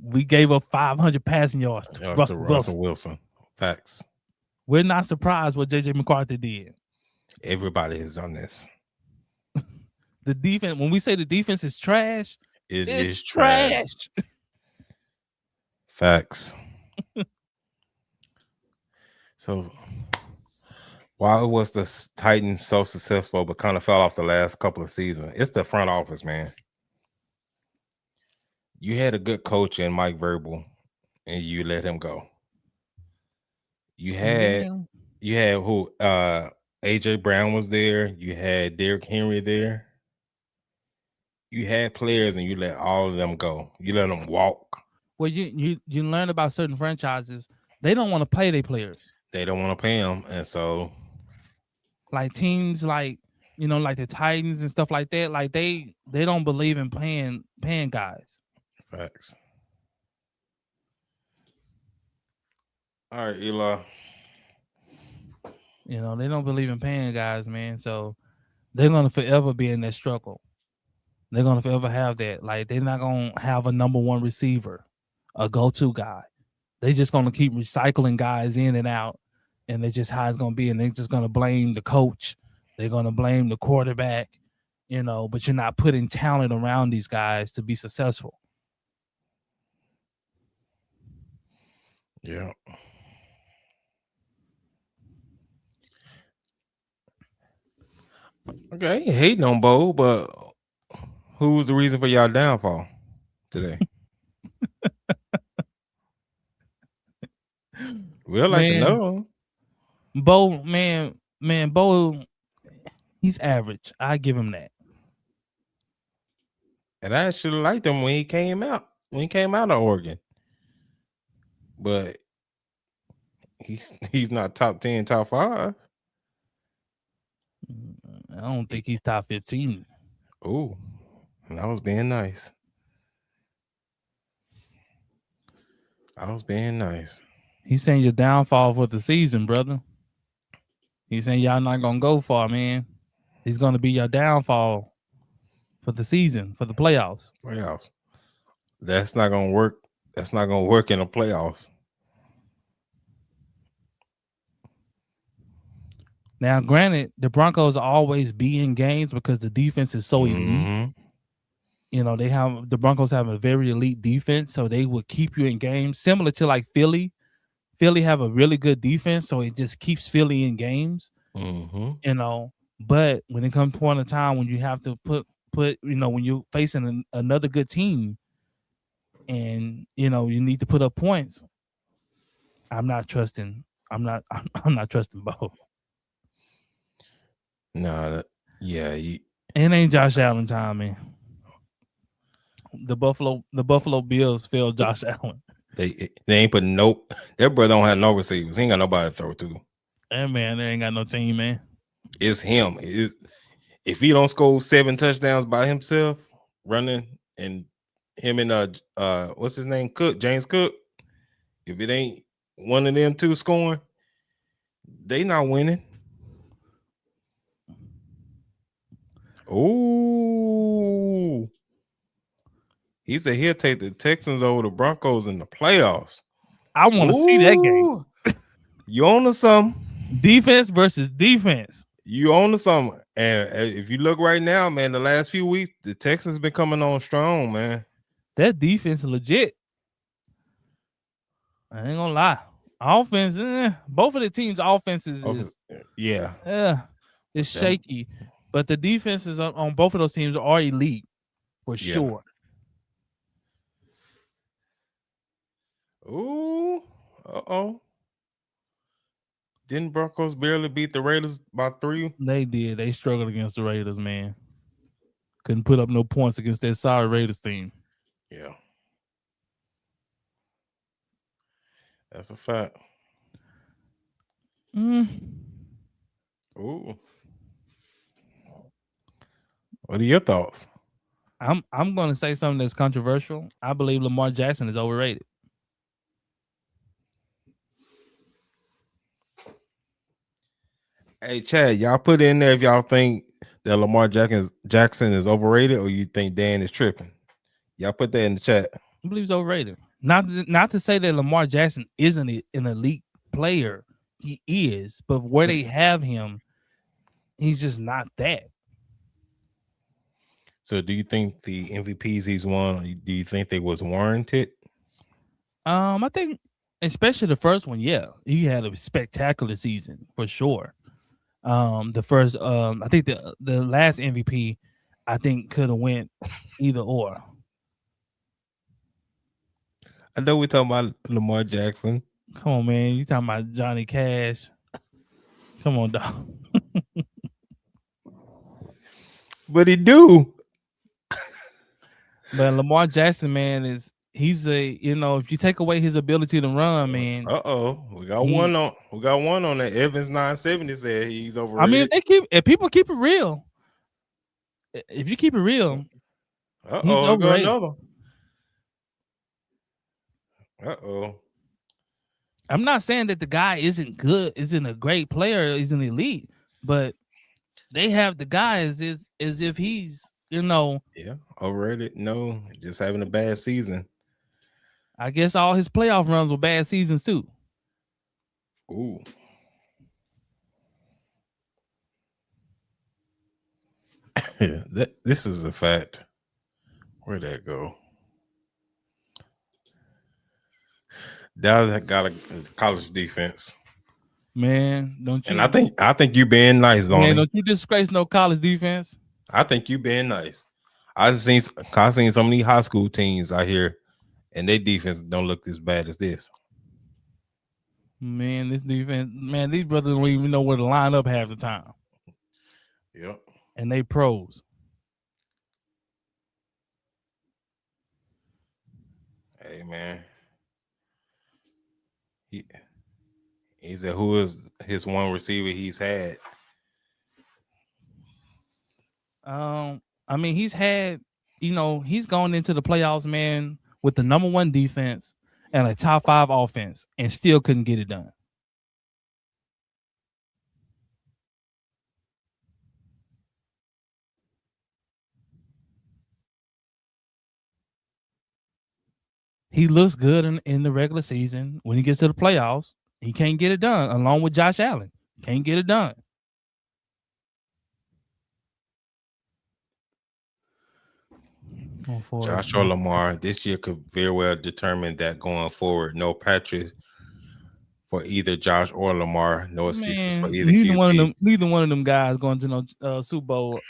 We gave up 500 passing yards to Russell Wilson. Facts. We're not surprised what JJ McCarthy did. Everybody has done this. The defense, when we say the defense is trash, it's trash. Facts. So, why was the Titans so successful but kind of fell off the last couple of seasons? It's the front office, man. You had a good coach in Mike Vrabel, and you let him go. You had who? AJ Brown was there. You had Derrick Henry there. You had players, and you let all of them go. You let them walk. Well, you learn about certain franchises. They don't want to pay their players. They don't want to pay them, and so like teams like like the Titans and stuff like that. Like they don't believe in paying guys. Facts. All right, Eli. They don't believe in paying guys, man. So they're gonna forever be in that struggle. They're gonna forever have that. Like they're not gonna have a number one receiver, a go-to guy. They just gonna keep recycling guys in and out, and that's just how it's gonna be. And they're just gonna blame the coach. They're gonna blame the quarterback. But you're not putting talent around these guys to be successful. Yeah. Okay, I ain't hating on Bo, but who was the reason for y'all downfall today? We'd like to know. Bo, Bo, he's average. I give him that. And I actually liked him when he came out. When he came out of Oregon. But he's not top 10, top 5. I don't think he's top 15. Oh, I was being nice. He's saying your downfall for the season, brother. He's saying y'all not gonna go far, man. He's gonna be your downfall for the season, for the playoffs. That's not gonna work. That's not gonna work in the playoffs. Now, granted, the Broncos always be in games because the defense is so elite. The Broncos have a very elite defense, so they will keep you in games, similar to like Philly. Philly have a really good defense, so it just keeps Philly in games. But when it comes to point of time when you have to put when you're facing another good team, and you need to put up points, I'm not trusting Bo. Nah, it ain't Josh Allen time, man. The Buffalo Bills failed Josh Allen. They ain't putting nope. Their brother don't have no receivers. He ain't got nobody to throw to. And man, they ain't got no team, man. It's him. If he don't score 7 touchdowns by himself running, and him and what's his name, James Cook. If it ain't one of them two scoring, they not winning. Ooh. He said he'll take the Texans over the Broncos in the playoffs. I want to see that game. Ooh. You own to something. Defense versus defense. You own to something. And if you look right now, man, the last few weeks, the Texans been coming on strong, man. That defense is legit. I ain't gonna lie. Offense, both of the teams' offenses is it's shaky, but the defenses on both of those teams are elite for sure. Ooh, Didn't Broncos barely beat the Raiders by 3? They did. They struggled against the Raiders, man. Couldn't put up no points against that sorry Raiders team. Yeah. That's a fact. Ooh. What are your thoughts? I'm gonna say something that's controversial. I believe Lamar Jackson is overrated. Hey Chad, y'all put in there if y'all think that Lamar Jackson is overrated or you think Dan is tripping. Y'all put that in the chat. I believe he's overrated. Not to say that Lamar Jackson isn't an elite player. He is, but where they have him, he's just not that. So do you think the MVPs he's won, do you think they was warranted? I think especially the first one, yeah. He had a spectacular season for sure. The first I think the last MVP I think could have went either or. I know we're talking about Lamar Jackson. Come on, man. You talking about Johnny Cash. Come on, dog. But he do. But Lamar Jackson, man, he's if you take away his ability to run, man. We got one on that. Evans 970 said he's overrated. I mean, if people keep it real, if you keep it real, he's overrated. I'm not saying that the guy isn't good, isn't a great player, isn't elite, but they have the guy as if he's, overrated. No, just having a bad season. I guess all his playoff runs were bad seasons too. Ooh. This is a fact. Where'd that go? Dallas got a college defense. Man, don't you? And I think you being nice, Zonnie. Man, don't you disgrace no college defense? I think you being nice. I've seen some of these high school teams out here, and their defense don't look as bad as this. Man, this defense, man, these brothers don't even know where to line up half the time. Yep. And they pros. Hey, man. He said, who is his one receiver he's had? I mean, he's had, he's gone into the playoffs, man, with the number 1 defense and a top 5 offense and still couldn't get it done. He looks good in the regular season. When he gets to the playoffs, he can't get it done, along with Josh Allen. Can't get it done. Josh or Lamar, this year could very well determine that going forward. No Patrick for either Josh or Lamar. No excuses for either. Neither one of them guys going to no Super Bowl.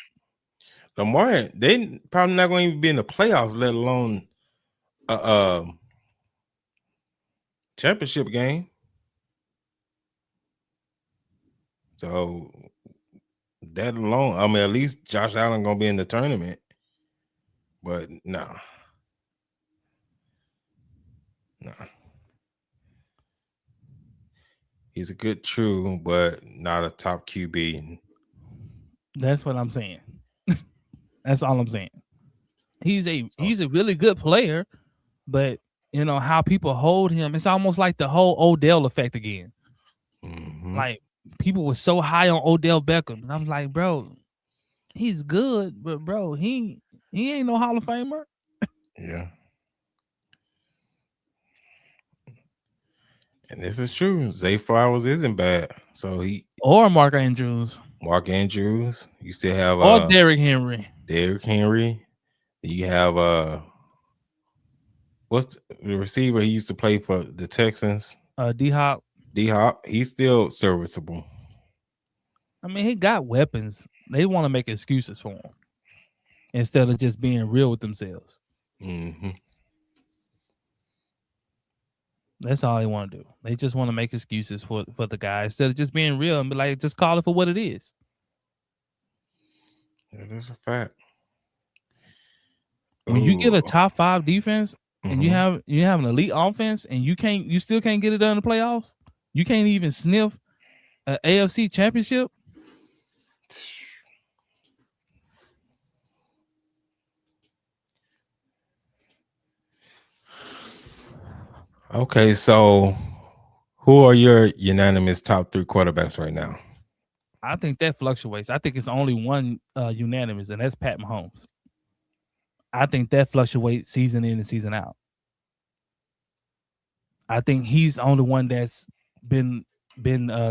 Lamar, they probably not going to even be in the playoffs, let alone championship game. So that alone, I mean, at least Josh Allen gonna be in the tournament. But nah. He's a good true, but not a top QB. That's what I'm saying. That's all I'm saying. He's a really good player, but how people hold him. It's almost like the whole Odell effect again. Mm-hmm. Like people were so high on Odell Beckham, and I'm like, bro, he's good, but bro, he ain't no Hall of Famer. Yeah. And this is true. Zay Flowers isn't bad. So Or Mark Andrews. Mark Andrews. You still have Or Derrick Henry. Derrick Henry. You have what's the receiver he used to play for the Texans? D-Hop. D-Hop. He's still serviceable. I mean, he got weapons. They want to make excuses for him instead of just being real with themselves. Mm-hmm. That's all they want to do. They just want to make excuses for the guy instead of just being real and be like, just call it for what it is. That is a fact. When you get a top 5 defense and you Mm-hmm. have an elite offense and you still can't get it done in the playoffs, you can't even sniff an AFC championship. Okay, so who are your unanimous top 3 quarterbacks right now? I think that fluctuates. I think it's only one unanimous, and that's Pat Mahomes. I think that fluctuates season in and season out. I think he's the only one that's been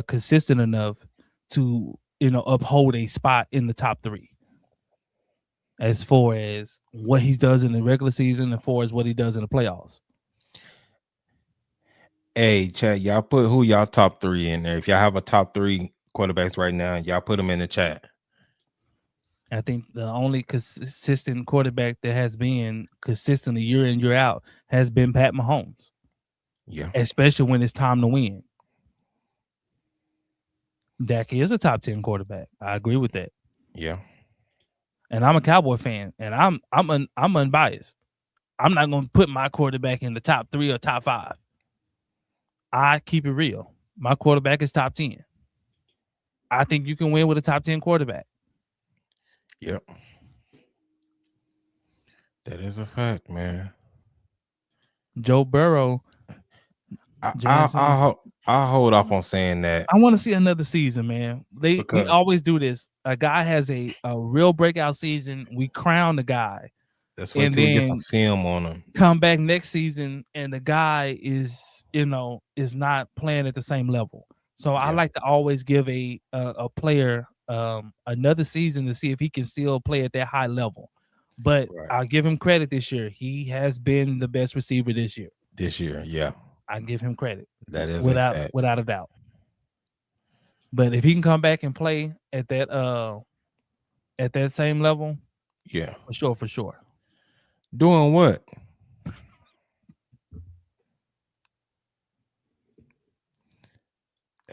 consistent enough to uphold a spot in the top 3 as far as what he does in the regular season and as far as what he does in the playoffs. Hey, chat, y'all put who y'all top 3 in there. If y'all have a top 3 quarterbacks right now, y'all put them in the chat. I think the only consistent quarterback that has been consistently year in, year out has been Pat Mahomes. Yeah. Especially when it's time to win. Dak is a top 10 quarterback. I agree with that. Yeah. And I'm a Cowboy fan, and I'm unbiased. I'm not going to put my quarterback in the top 3 or top 5. I keep it real. My quarterback is top 10. I think you can win with a top 10 quarterback. Yep. That is a fact, man. Joe Burrow. I'll hold off on saying that. I want to see another season, man. We always do this. A guy has a real breakout season. We crown the guy. Let's wait till we get some film on him. Come back next season, and the guy is not playing at the same level. So I like to always give a player another season to see if he can still play at that high level. But I'll give him credit this year. He has been the best receiver this year. Yeah. I give him credit. That is without a doubt. But if he can come back and play at that same level, yeah, for sure. Doing what?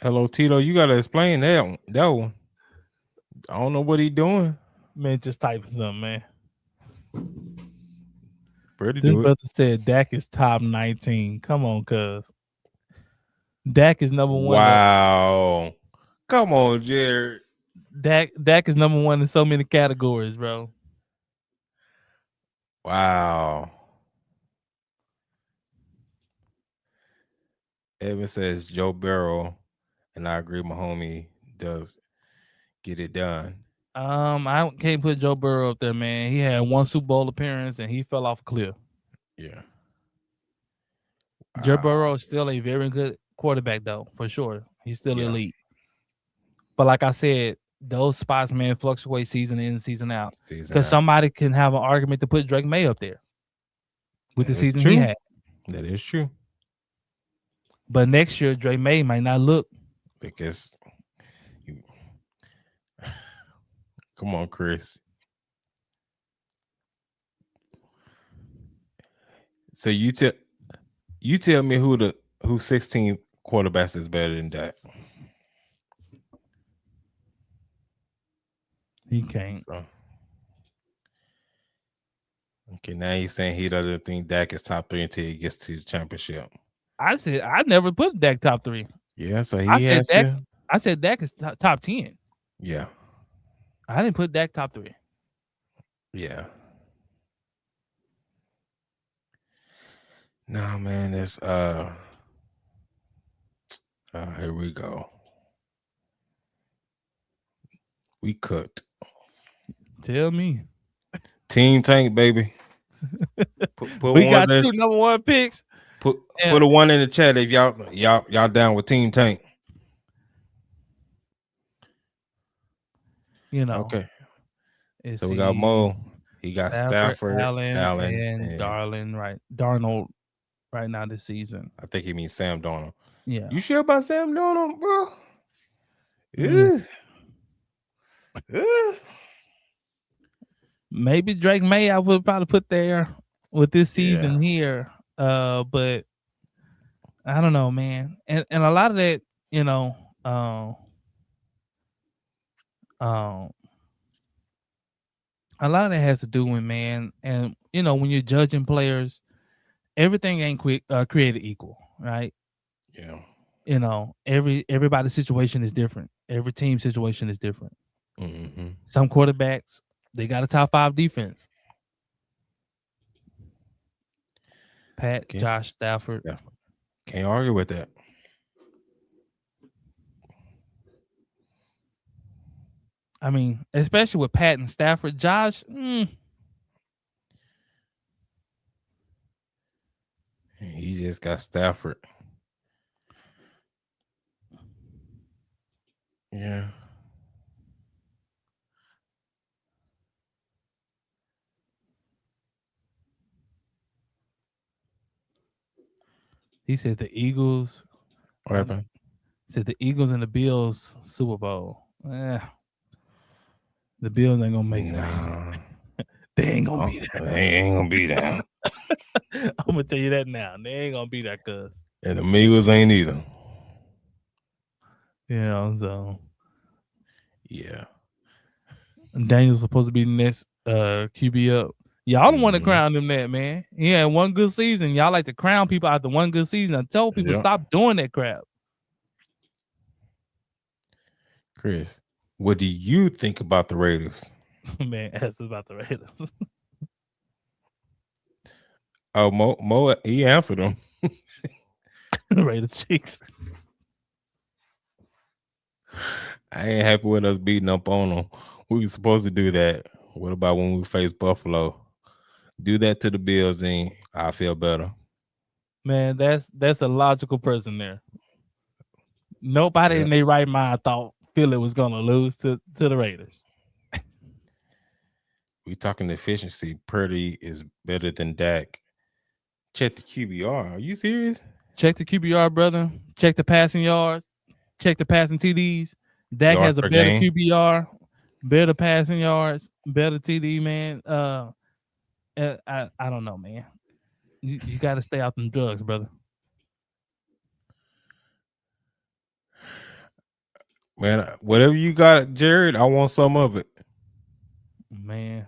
Hello, Tito. You gotta explain that one. I don't know what he doing. Man, just type something, man. This brother said Dak is top 19. Come on, cuz. Dak is number 1. Wow. Come on, Jared. Dak is number 1 in so many categories, bro. Wow. Evan says Joe Burrow, and I agree. My homie does get it done. I can't put Joe Burrow up there, man. He had 1 Super Bowl appearance and he fell off a cliff. Yeah. Joe Burrow is still a very good quarterback, though, for sure. He's still elite. But like I said, those spots, man, fluctuate season in and season out. Because somebody can have an argument to put Drake May up there with the season he had. That is true. But next year, Drake May might not look. Because come on, Chris. So you tell me who 16 quarterbacks is better than Dak. He can't. So, okay, now he's saying he doesn't think Dak is top 3 until he gets to the championship. I said I never put Dak top 3. Yeah, so he has to. I said Dak is top 10. Yeah. I didn't put Dak top 3. Yeah. Nah, man, it's here we go. We cooked. Tell me. Team Tank, baby. Put We ones got in. two number one picks. Put a one in the chat if y'all down with Team Tank. You know. Okay. Let's So we got see. Mo. He got Stafford, Stafford, Allen, Allen, and and Darnold right now this season. I think he means Sam Darnold. Yeah. You sure about Sam Darnold, bro? Mm. Yeah. Yeah. Maybe Drake May I would probably put there with this season Yeah. here. But I don't know, man. And a lot of that, you know, um a lot of that has to do with, man, and you know, when you're judging players, everything ain't created equal, right? Yeah. You know, everybody's situation is different. Every team situation is different. Mm-hmm. Some quarterbacks, they got a top 5 defense. Pat, Josh, Stafford. Can't argue with that. I mean, especially with Pat and Stafford. Josh, He just got Stafford. Yeah. he said the Eagles. What happened? Said the Eagles and the Bills Super Bowl. The Bills ain't gonna make it, man. They ain't gonna be there. They ain't gonna be there. I'm gonna tell you that now. They ain't gonna be there, cuz. And the Eagles ain't either. You know, so yeah. Daniel's supposed to be the next QB up. Y'all don't want to crown them that, man. Yeah, one good season. Y'all like to crown people after one good season. I told people stop doing that crap. Chris, what do you think about the Raiders? Man, ask about the Raiders. Oh, Mo, he answered them. Raiders cheeks. I ain't happy with us beating up on them. We were supposed to do that. What about when we face Buffalo? Do that to the Bills, and I feel better. Man, that's a logical person there. Nobody in their right mind thought Philly was gonna lose to the Raiders. We talking efficiency. Purdy is better than Dak. Check the QBR. Are you serious? Check the QBR, brother. Check the passing yards. Check the passing TDs. Dak has a better QBR, better passing yards, better TD, man. I don't know, man. You got to stay out them drugs, brother. Man, whatever you got, Jared, I want some of it. Man.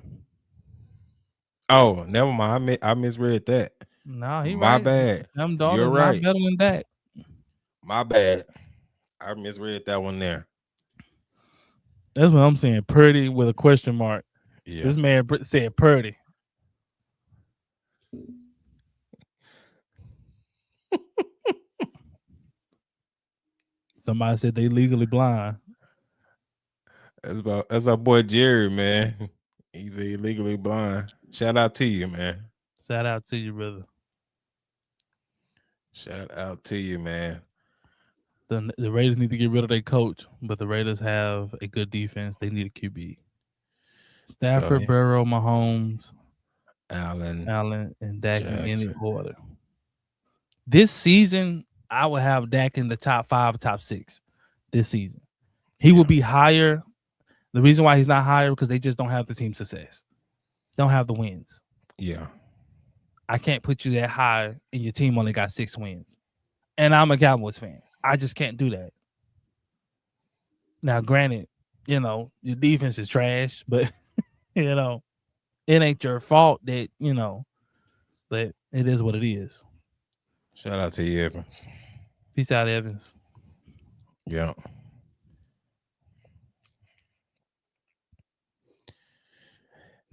Oh, never mind. I misread that. No, he My right. bad. Them dollars You're right. not better than Dak. My bad. I misread that one there. That's what I'm saying. Purdy with a question mark. Yeah. This man said Purdy. Somebody said they legally blind. That's our boy Jerry, man. He's illegally blind. Shout out to you, man. Shout out to you, brother. Shout out to you, man. The Raiders need to get rid of their coach, but the Raiders have a good defense. They need a QB. Stafford, Burrow, Mahomes, Allen, and Dak in any order. This season, I would have Dak in the top 5, top 6 this season. He will be higher. The reason why he's not higher because they just don't have the team success. Don't have the wins. Yeah. I can't put you that high and your team only got 6 wins. And I'm a Cowboys fan. I just can't do that. Now, granted, you know, your defense is trash, but, you know, it ain't your fault that, you know, but it is what it is. Shout out to you, Evans. Peace out, Evans. Yeah.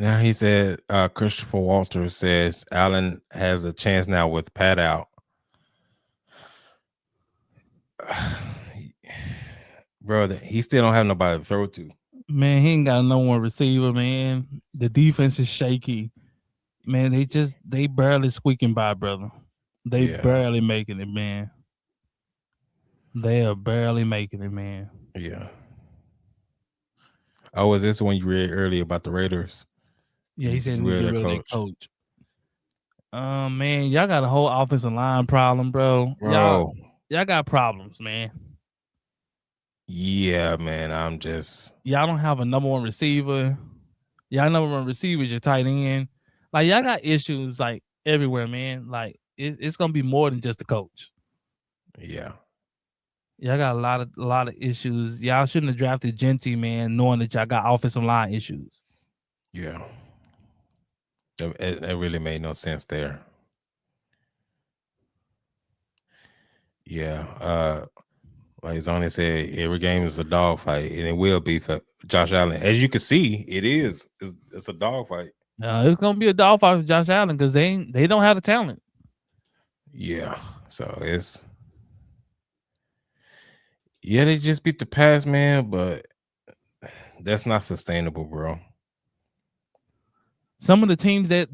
Now he said, Christopher Walters says Allen has a chance now with Pat out. Bro, he still don't have nobody to throw to. Man, he ain't got no one receiver, man. The defense is shaky. Man, they barely squeaking by, brother. They barely making it, man. They are barely making it, man. Yeah. Oh, was this one you read earlier about the Raiders? Yeah, he said he need to get rid of their coach. Man, y'all got a whole offensive line problem, bro. Y'all got problems, man. Yeah, man. Y'all don't have a number one receiver. Y'all number one receiver is your tight end. Like y'all got issues like everywhere, man. Like it's gonna be more than just the coach. Yeah. Y'all got a lot of issues. Y'all shouldn't have drafted Genty, man, knowing that y'all got offensive line issues. Yeah. It really made no sense there. Yeah. Like Zonny said, every game is a dogfight, and it will be for Josh Allen. As you can see, it is. It's a dogfight. It's gonna be a dogfight for Josh Allen because they don't have the talent. Yeah. So they just beat the Pats, man, but that's not sustainable, bro. Some of the teams that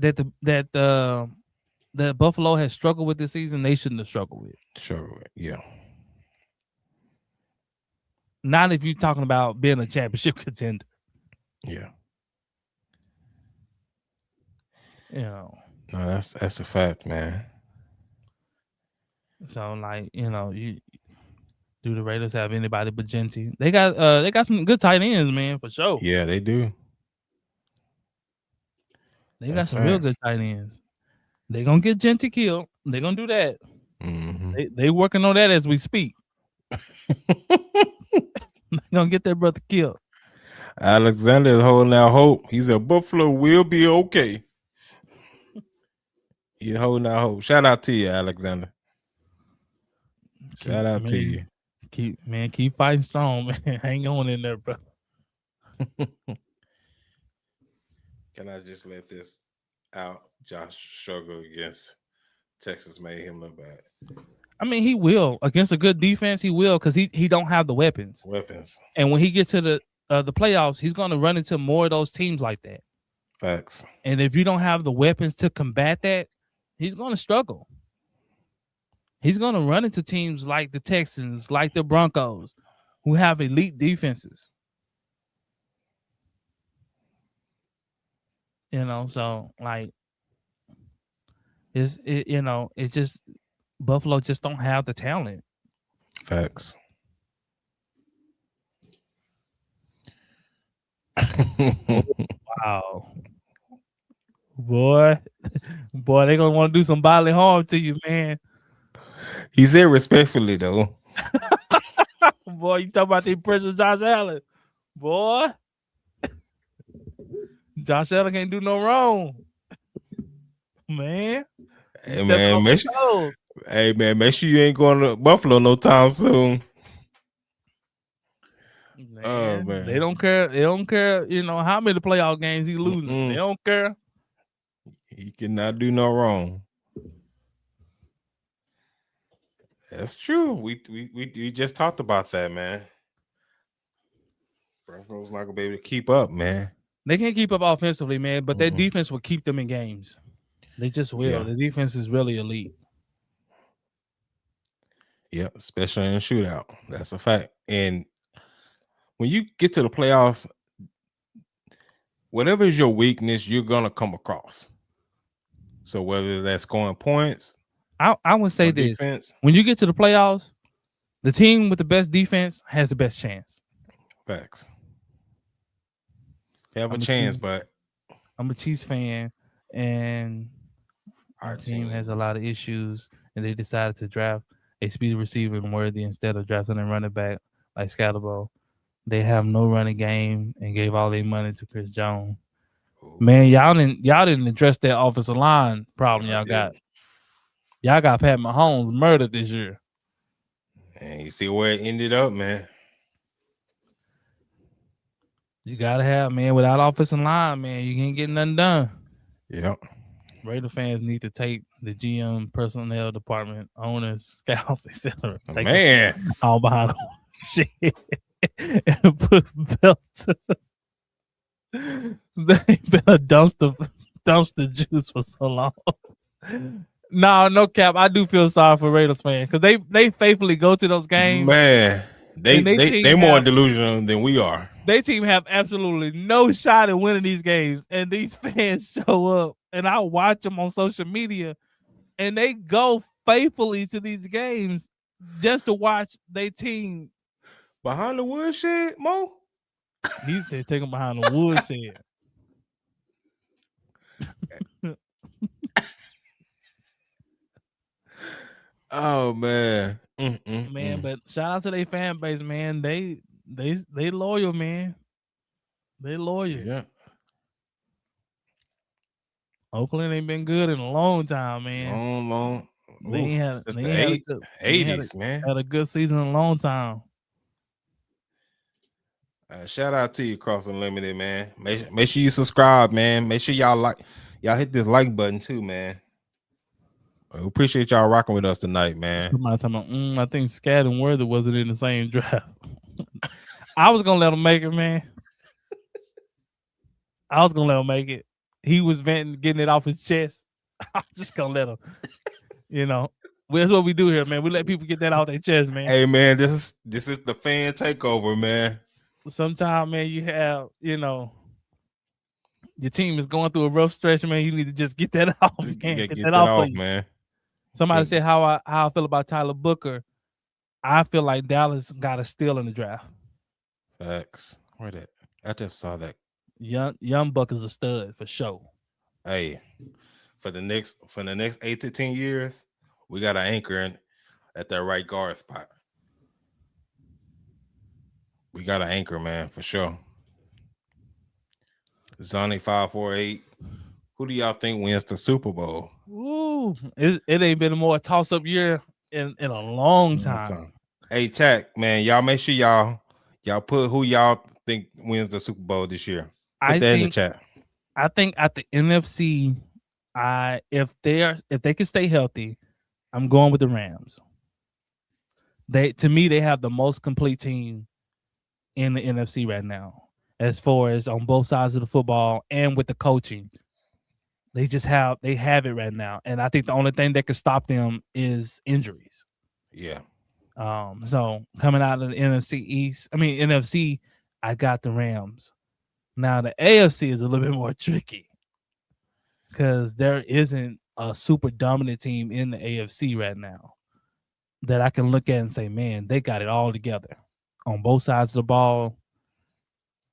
Buffalo has struggled with this season, they shouldn't have struggled with. Sure. Yeah. Not if you're talking about being a championship contender. Yeah. No, that's a fact, man. So like, you do the Raiders have anybody but Genty? They got some good tight ends, man, for sure. Yeah, they do. They got some real good tight ends. They gonna get Genty killed. They gonna do that. Mm-hmm. They working on that as we speak. They gonna get their brother killed. Alexander is holding out hope. He said Buffalo will be okay. He's holding out hope. Shout out to you, Alexander. Shout out to you. Keep fighting strong, man. Hang on in there, bro. Can I just let this out? Josh struggle against Texas made him look bad. I mean, he will against a good defense. He will because he don't have the weapons. And when he gets to the playoffs, he's going to run into more of those teams like that. Facts. And if you don't have the weapons to combat that, he's going to struggle. He's going to run into teams like the Texans, like the Broncos, who have elite defenses. So like it's just Buffalo just don't have the talent. Facts. Wow. Boy, they gonna want to do some bodily harm to you, man. He said respectfully though. Boy, you talk about the pressure Josh Allen. Boy. Josh Allen can't do no wrong. Man. Hey man, make sure you ain't going to Buffalo no time soon. Man, oh, man. They don't care. They don't care, how many playoff games he losing. They don't care. He cannot do no wrong. That's true. We just talked about that, man. Broncos not gonna be able to keep up, man. They can't keep up offensively, man, but their defense will keep them in games. They just will. Yeah. The defense is really elite. Yeah, especially in a shootout. That's a fact. And when you get to the playoffs, whatever is your weakness, you're gonna come across. So whether that's scoring points, I would say this: when you get to the playoffs, the team with the best defense has the best chance. Facts. They have a chance, but I'm a Chiefs fan, and our team has a lot of issues, and they decided to draft a speedy receiver in Worthy instead of drafting a running back like Scalabo. They have no running game and gave all their money to Chris Jones. Ooh. Man, y'all didn't address that offensive line problem y'all got. Y'all got Pat Mahomes murdered this year. And you see where it ended up, man. You gotta have, man. Without offensive line, man, you can't get nothing done. Yep. Raider fans need to take the GM, personnel department, owners, scouts, etc. Take them Man. all behind the shit and put belts. They been a dumpster juice for so long. No cap. I do feel sorry for Raiders fans because they faithfully go to those games. Man, they more delusional than we are. They team have absolutely no shot at winning these games, and these fans show up, and I watch them on social media, and they go faithfully to these games just to watch their team behind the woodshed. Mo, he said, "Take them behind the woodshed." Oh man, man! But shout out to their fan base, man. They loyal, man. They loyal. Yeah. Oakland ain't been good in a long time, man. Long. They ain't had since they ain't the had a 80s, man. Had a good season in a long time. Shout out to you, Cross Unlimited, man. Make sure you subscribe, man. Make sure y'all hit this like button too, man. We appreciate y'all rocking with us tonight, man. Somebody talking about, I think Scat and Worthy wasn't in the same draft. I was gonna let him make it, man. I was gonna let him make it. He was venting, getting it off his chest. I was just gonna let him. That's what we do here, man. We let people get that off their chest, man. Hey, man, this is the fan takeover, man. Sometimes, man, you have, your team is going through a rough stretch, man. You need to just get that off, man. Get that off, man. Somebody said how I feel about Tyler Booker. I feel like Dallas got a steal in the draft. Facts. Where that? I just saw that. Young Buck is a stud for sure. Hey, for the next 8 to 10 years, we got an anchor at that right guard spot. We got an anchor, man, for sure. Zonny 548. Who do y'all think wins the Super Bowl? Ooh, it ain't been a more toss-up year in a long time. Hey, chat, man, y'all make sure y'all put who y'all think wins the Super Bowl this year. Put that in the chat. I think at the NFC, if they can stay healthy, I'm going with the Rams. To me, they have the most complete team in the NFC right now, as far as on both sides of the football and with the coaching. They have it right now, and I think the only thing that could stop them is injuries. Yeah. So coming out of the NFC, I got the Rams. Now the AFC is a little bit more tricky because there isn't a super dominant team in the AFC right now that I can look at and say, man, they got it all together on both sides of the ball.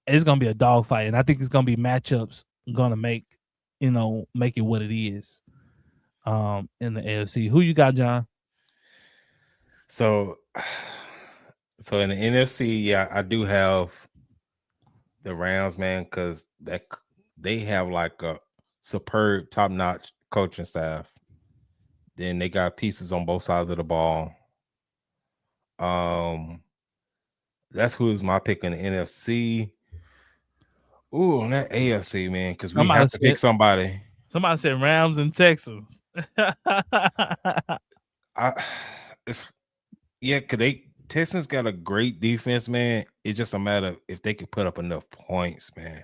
It's gonna be a dogfight, and I think it's gonna be matchups gonna make it what it is. In the AFC, who you got, John? So in the NFC, yeah, I do have the Rams, man, because they have like a superb, top-notch coaching staff. Then they got pieces on both sides of the ball. That's who's my pick in the NFC. Ooh, on that AFC, man, because we have to pick somebody. Somebody said Rams and Texans. Because Texans got a great defense, man. It's just a matter of if they could put up enough points, man.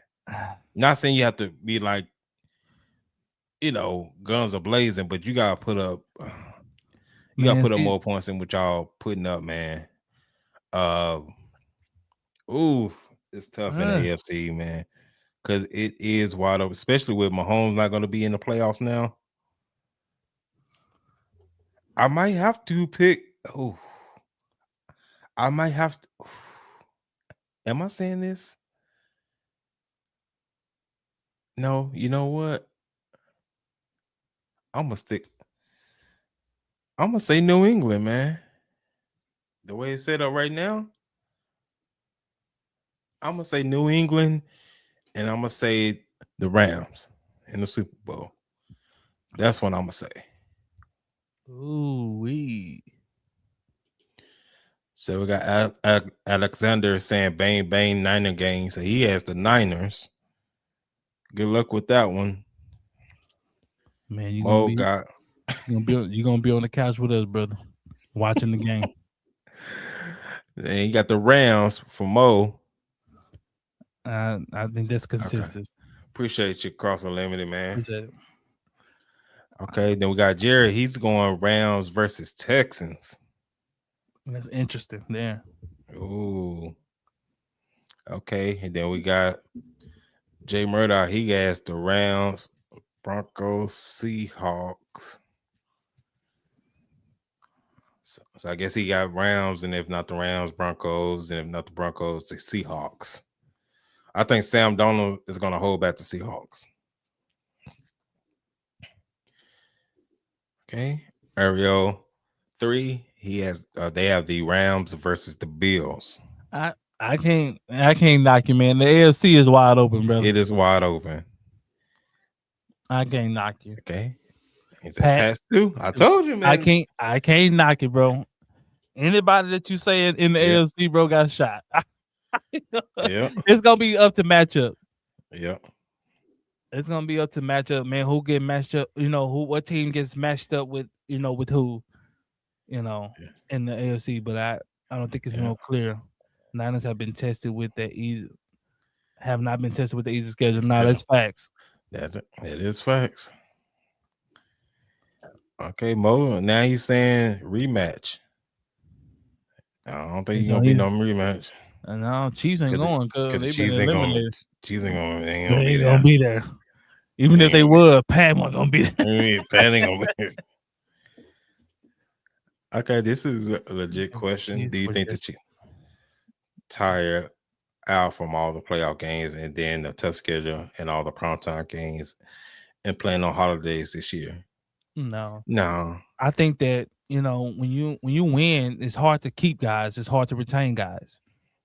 Not saying you have to be like, guns are blazing, but you gotta put up. You gotta put up more points than what y'all putting up, man. It's tough in the AFC, man, because it is wide open, especially with Mahomes not going to be in the playoffs now. I might have to pick. I might have to. Am I saying this? No, you know what? I'm gonna say New England, man. The way it's set up right now, I'm gonna say New England, and I'm gonna say the Rams in the Super Bowl. That's what I'm gonna say. Ooh-wee. So we got Alexander saying bang bang Niner game. So he has the Niners. Good luck with that one. Man, Mo got you gonna be on the couch with us, brother, watching the game. and you got the Rams for Mo. I think that's Okay. consistent. Appreciate you crossing limited, man. Appreciate it. Okay, then we got Jared. He's going Rams versus Texans. That's interesting there. Ooh. Okay, and then we got Jay Murdoch. He has the Rams, Broncos, Seahawks. So I guess he got Rams, and if not the Rams, Broncos, and if not the Broncos, the Seahawks. I think Sam Darnold is going to hold back the Seahawks. Okay, Ariel 3. He has. They have the Rams versus the Bills. I can't knock you, man. The AFC is wide open, brother. It is wide open. I can't knock you. Okay. Is that pass two? I told you, man. I can't knock it, bro. Anybody that you say in the AFC, bro, got shot. Yeah. It's gonna be up to matchup. Yeah. It's gonna be up to matchup, man. Who get matched up? What team gets matched up with with who? In the AFC, but I don't think it's no clear. Niners have been tested with that easy. Have not been tested with the easy schedule. No, that's facts. It is facts. Okay, Mo. Now he's saying rematch. I don't think he's gonna be no rematch. No, Chiefs ain't going because they've been eliminated. Chiefs ain't gonna be there. Even if they would, Pat wasn't gonna be there. Pat ain't gonna be there. Okay, this is a legit question. Do you think the Chiefs tired out from all the playoff games and then the tough schedule and all the primetime games and playing on holidays this year? No. I think that when you win, it's hard to keep guys. It's hard to retain guys.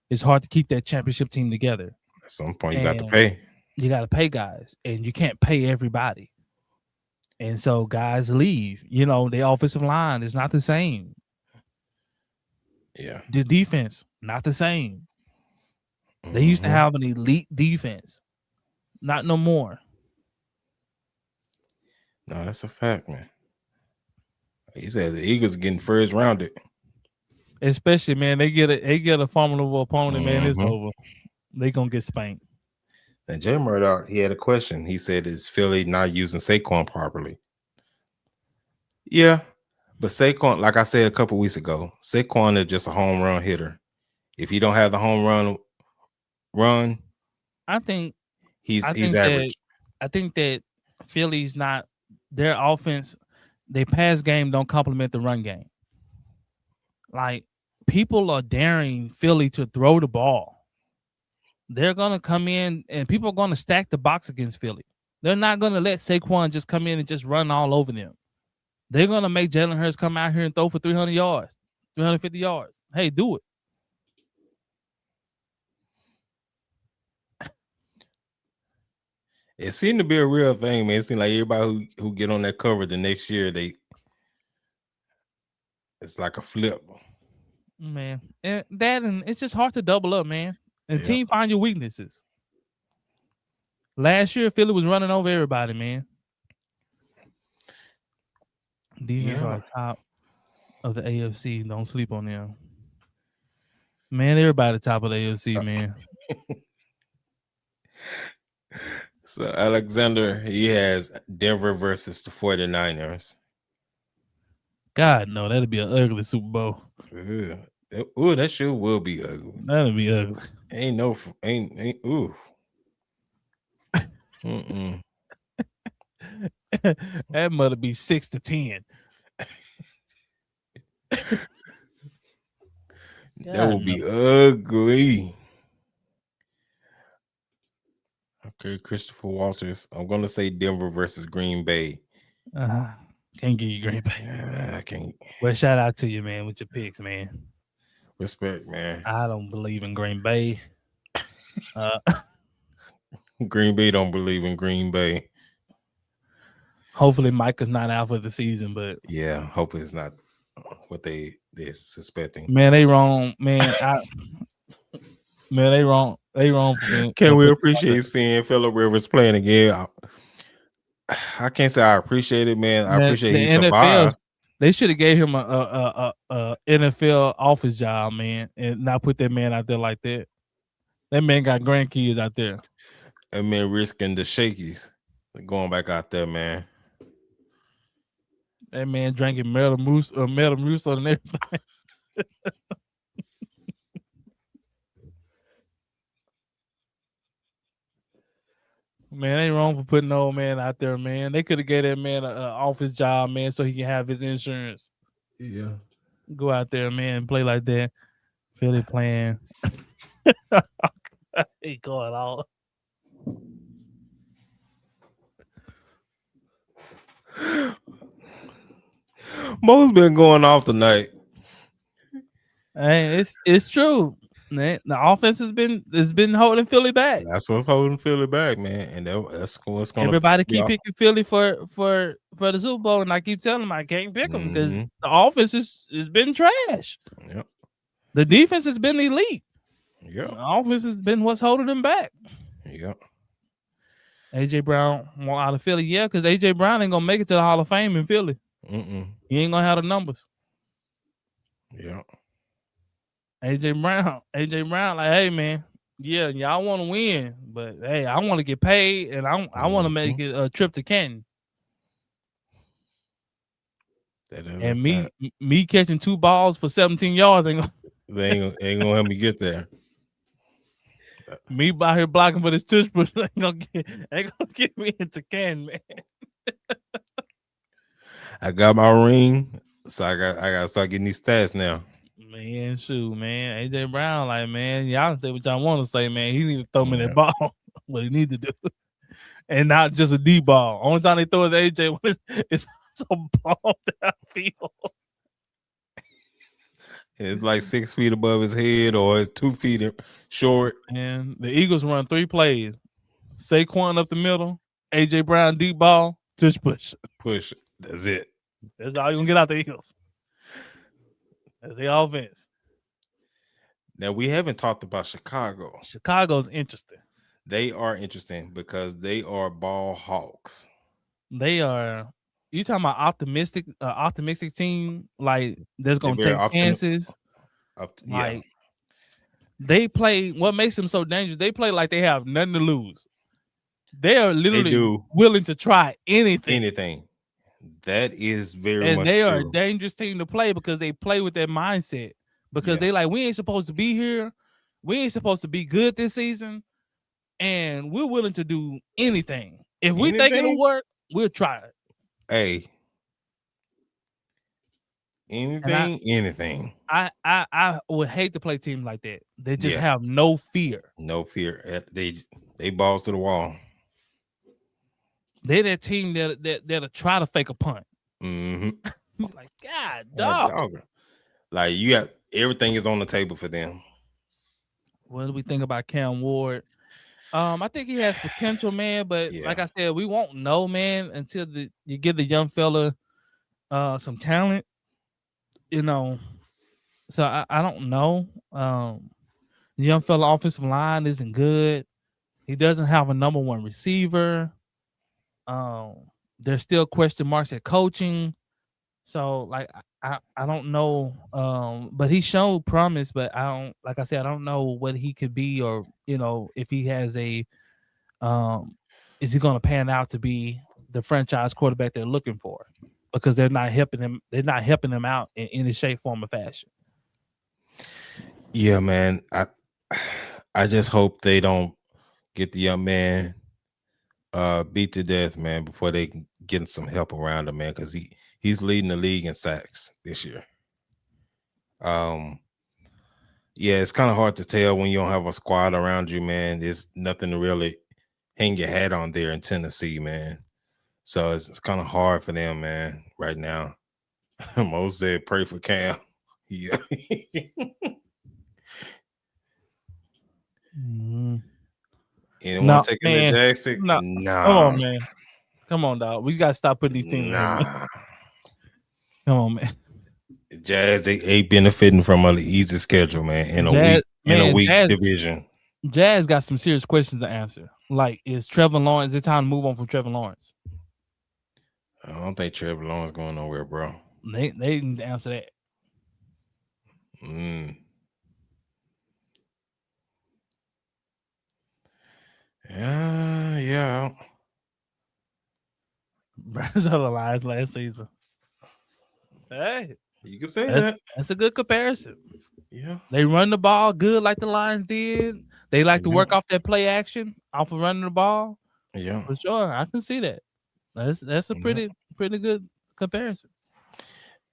It's hard to keep that championship team together. At some point, you got to pay. You got to pay guys, and you can't pay everybody. And so guys leave. The offensive line is not the same. Yeah. The defense, not the same. They used to have an elite defense. Not no more. No, that's a fact, man. He said the Eagles getting first rounded. Especially, man, they get a formidable opponent, man. It's over. They gonna get spanked. And Jay Murdoch, he had a question. He said, "Is Philly not using Saquon properly?" Yeah, but Saquon, like I said a couple weeks ago, Saquon is just a home run hitter. If he don't have the home run, I think he's average. I think that Philly's not their offense. Their pass game don't complement the run game. Like, people are daring Philly to throw the ball. They're gonna come in and people are gonna stack the box against Philly. They're not gonna let Saquon just come in and just run all over them. They're gonna make Jalen Hurts come out here and throw for 300 yards, 350 yards. Hey, do it. It seemed to be a real thing, man. It seemed like everybody who get on that cover the next year, it's like a flip. Man, and it's just hard to double up, man. And team find your weaknesses. Last year, Philly was running over everybody, man. Defense are top of the AFC. Don't sleep on them. Man, everybody top of the AFC, man. So Alexander, he has Denver versus the 49ers. God, no, that'd be an ugly Super Bowl. Ooh, that sure will be ugly. That'd be ugly. Ain't ooh. That must be 6-10. That would be ugly. Okay, Christopher Walters. I'm gonna say Denver versus Green Bay. Can't give you Green Bay. I can't. Well, shout out to you, man, with your picks, man. Respect, man. I don't believe in Green Bay. Green Bay don't believe in Green Bay. Hopefully Micah's not out for the season, but yeah, hopefully it's not what they they're suspecting. Man, they wrong. Man, they wrong. They wrong for being Can for we putting appreciate seeing Phillip Rivers playing again? I can't say I appreciate it, man. I man, appreciate the he NFL. survived. They should have gave him a NFL office job, man, and not put that man out there like that. That man got grandkids out there. And man risking the shakies going back out there, man. That man drinking Metamucil and everything. Man, ain't wrong for putting the old man out there, man. They could have gave that man an office job, man, so he can have his insurance. Yeah. Go out there, man, and play like that. Philly playing. He going all. Mo's been going off tonight. Hey, it's true. Man, the offense has been holding Philly back. That's what's holding Philly back, man. And that's what's going to Everybody keep picking Philly for the Super Bowl, and I keep telling them I can't pick them because the offense has been trash. Yep. The defense has been elite. Yep. The offense has been what's holding them back. Yep. AJ Brown want out of Philly, yeah, because AJ Brown ain't gonna make it to the Hall of Fame in Philly. He ain't gonna have the numbers. Yeah. AJ Brown, like, hey man, yeah, y'all want to win, but hey, I want to get paid, and I want to make it a trip to Canton. That is and me catching 2 balls for 17 yards ain't gonna help me get there. Me by here blocking for this tush push ain't gonna get me into Canton, man. I got my ring, so I gotta start getting these stats now. Man, shoot, man. AJ Brown, like, man, y'all say what y'all want to say, man. He need to throw me that ball. What he need to do. And not just a D ball. Only time they throw it to AJ when it's some ball downfield. It's like 6 feet above his head, or it's 2 feet short. And the Eagles run 3 plays. Saquon up the middle, AJ Brown deep ball, tush push. Push. That's it. That's all you're gonna get out the Eagles. That's the offense. Now, we haven't talked about Chicago. Chicago's interesting. They are interesting because they are ball hawks. They are. You talking about optimistic team, like that's gonna take chances. Like they play. What makes them so dangerous? They play like they have nothing to lose. They are literally willing to try anything. Anything. That is very and much they true. are a dangerous team to play because they play with that mindset. Because they like, we ain't supposed to be here. We ain't supposed to be good this season. And we're willing to do anything. If we think it'll work, we'll try it. Hey. Anything. I would hate to play teams like that. They just have no fear. No fear. They balls to the wall. They're that team that'll try to fake a punt. Like, God, dog. Like, you got everything is on the table for them. What do we think about Cam Ward? I think he has potential, man, but like I said, we won't know, man, until you give the young fella some talent, you know. So I don't know. The young fella offensive line isn't good. He doesn't have a number 1 receiver. There's still question marks at coaching. So like I don't know. But he showed promise, but I don't know what he could be, or if he has a is he gonna pan out to be the franchise quarterback they're looking for, because they're not helping him out in any shape, form, or fashion. Yeah, man. I just hope they don't get the young man beat to death, man, before they can get some help around him, man, because he's leading the league in sacks this year. Yeah, it's kind of hard to tell when you don't have a squad around you, man. There's nothing to really hang your hat on there in Tennessee, man. So it's kind of hard for them, man, right now. Mo said, pray for Cam. Yeah. Anyone taking the Jackson? No. Come on, man. Come on, dog. We gotta stop putting these teams in here, man. Come on, man. Jazz, they benefiting from an easy schedule, man. In Jazz, a man, weak division. Jazz got some serious questions to answer. Like, is Trevor Lawrence? Is it time to move on from Trevor Lawrence? I don't think Trevor Lawrence going nowhere, bro. They need to answer that. Yeah. Bears are the Lions last season. Hey, you can say that. That's a good comparison. Yeah. They run the ball good like the Lions did. They like to work off that play action, off of running the ball. Yeah. For sure. I can see that. That's a pretty good comparison.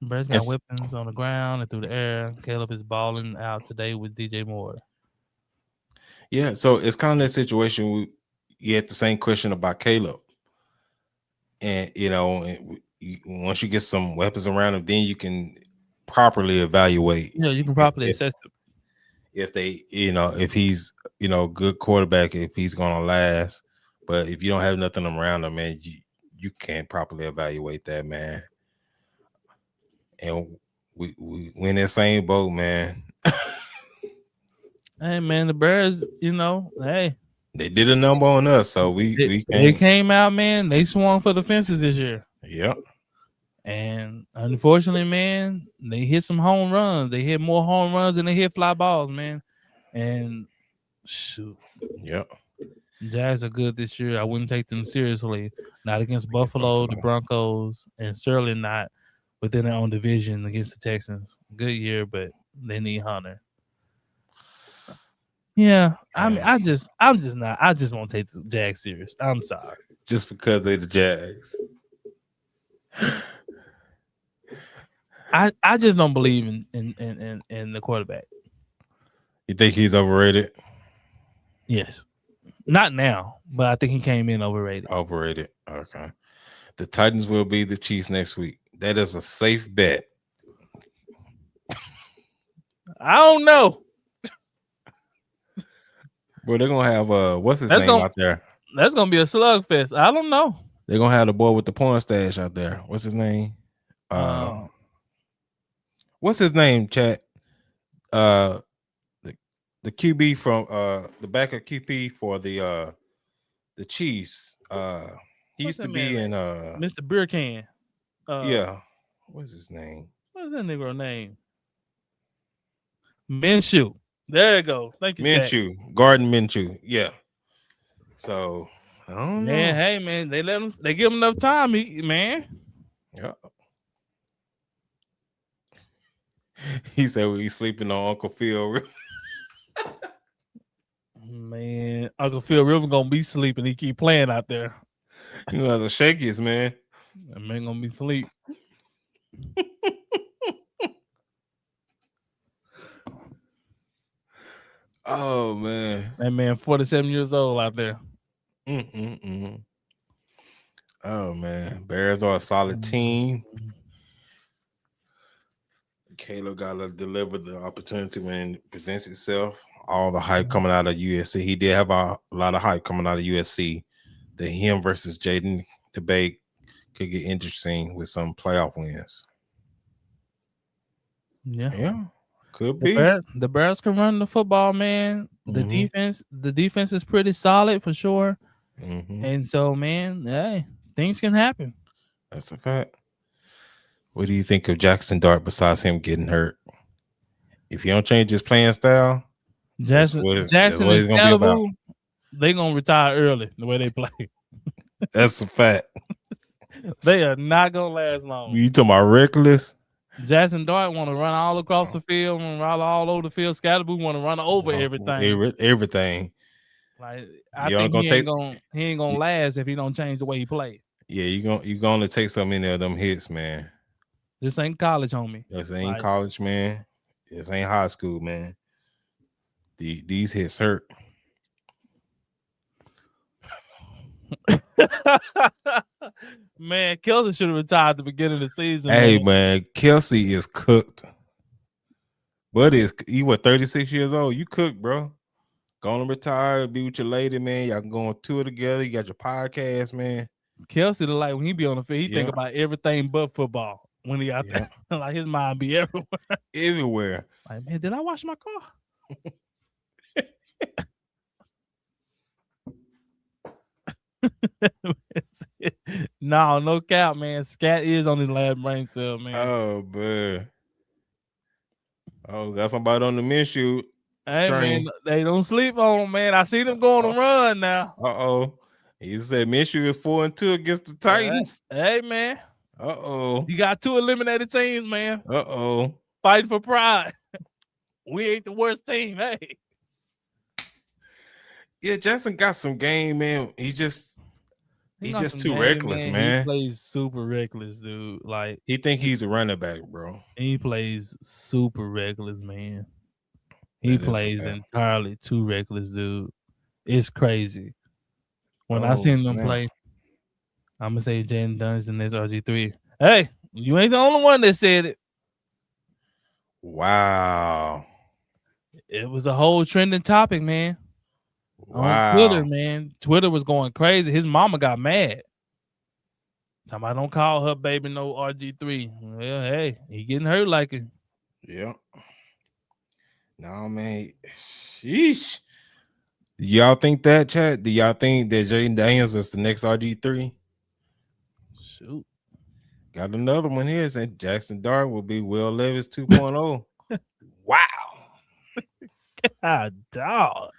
Bears got weapons on the ground and through the air. Caleb is balling out today with DJ Moore. Yeah, so it's kind of that situation. You had the same question about Caleb, and once you get some weapons around him, then you can properly evaluate. Yeah, you can properly assess them. If they, if he's, good quarterback, if he's gonna last. But if you don't have nothing around him, man, you can't properly evaluate that, man. And we in that same boat, man. Hey, man, the Bears, hey. They did a number on us, so they came out, man. They swung for the fences this year. Yep. And unfortunately, man, they hit some home runs. They hit more home runs than they hit fly balls, man. And shoot. Yep. Jags are good this year. I wouldn't take them seriously. Not against Buffalo, the Broncos, and certainly not within their own division against the Texans. Good year, but they need Hunter. Yeah, I mean, I just won't take the Jags serious. I'm sorry. Just because they're the Jags. I just don't believe in the quarterback. You think he's overrated? Yes. Not now, but I think he came in overrated. Overrated. Okay. The Titans will be the Chiefs next week. That is a safe bet. I don't know. Bro, they're gonna have what's his name out there? That's gonna be a slugfest. I don't know. They're gonna have the boy with the porn stash out there. What's his name? What's his name, chat? The QB from the backup QB for the Chiefs. He used to be in Mr. Beer Can. Yeah. What's his name? What's that nigga name? Minshew. There you go. Thank you, Minshew. Garden Minshew. Yeah. So I don't know. Man, hey man, they give him enough time, man. Yeah. He said he's sleeping on Uncle Phil. Man, Uncle Phil River gonna be sleeping. He keep playing out there. You know the shakiest, man. That man gonna be asleep. Oh man. That man 47 years old out there. Oh man. Bears are a solid team. Caleb got to deliver the opportunity when it presents itself. All the hype coming out of USC. He did have a lot of hype coming out of USC. The him versus Jaden debate could get interesting with some playoff wins. Yeah. Could be. The Bears can run the football, man. The defense is pretty solid for sure. And so, man, hey, things can happen. That's a fact. What do you think of Jackson Dart besides him getting hurt? If you don't change his playing style, Jackson and Scalaboo, they're going to retire early the way they play. That's a fact. They are not going to last long. You talking about reckless? Jackson Dart want to run all across the field and run all over the field. Scalaboo want to run over everything. Everything. Like I think he ain't gonna last if he don't change the way he play. Yeah, you gonna take so many of them hits, man. This ain't college, homie. This ain't college, man. This ain't high school, man. These hits hurt. Man, Kelsey should have retired at the beginning of the season. Hey, man, Kelsey is cooked. But he was 36 years old. You cooked, bro. Gonna retire, be with your lady, man. Y'all can go on tour together. You got your podcast, man. Kelsey, like when he be on the field, he think about everything but football. when he out Yeah. there. Like his mind be everywhere. Everywhere. Like, man, did I wash my car? No cap, man. Scat is on his last brain cell, man. Oh, man. Oh, got somebody on the Minshew Hey, man, train. they don't sleep on him, man. I see them going to run now. Uh-oh. He said Minshew is 4-2 against the Titans. Hey, man. Uh-oh. You got 2 eliminated teams, man. Uh-oh. Fighting for pride. We ain't the worst team. Hey. Yeah, Jackson got some game, man. He's just too reckless, man. He plays super reckless, dude. Like He think he's a running back, bro. he plays super reckless, man. He plays entirely too reckless, dude. It's crazy. When I seen them play, I'm gonna say Jaden Dunn's the next RG3. Hey, you ain't the only one that said it. Wow. It was a whole trending topic, man. Wow. On Twitter, man. Twitter was going crazy. His mama got mad. Somebody don't call her baby no RG3. Well, hey, he getting hurt like it. Yeah. No, man. Sheesh. Y'all think that, chat? Do y'all think that Jaden Daniels is the next RG3? Shoot. Got another one here saying Jackson Dart will be Will Levis 2.0. Wow. God, dog.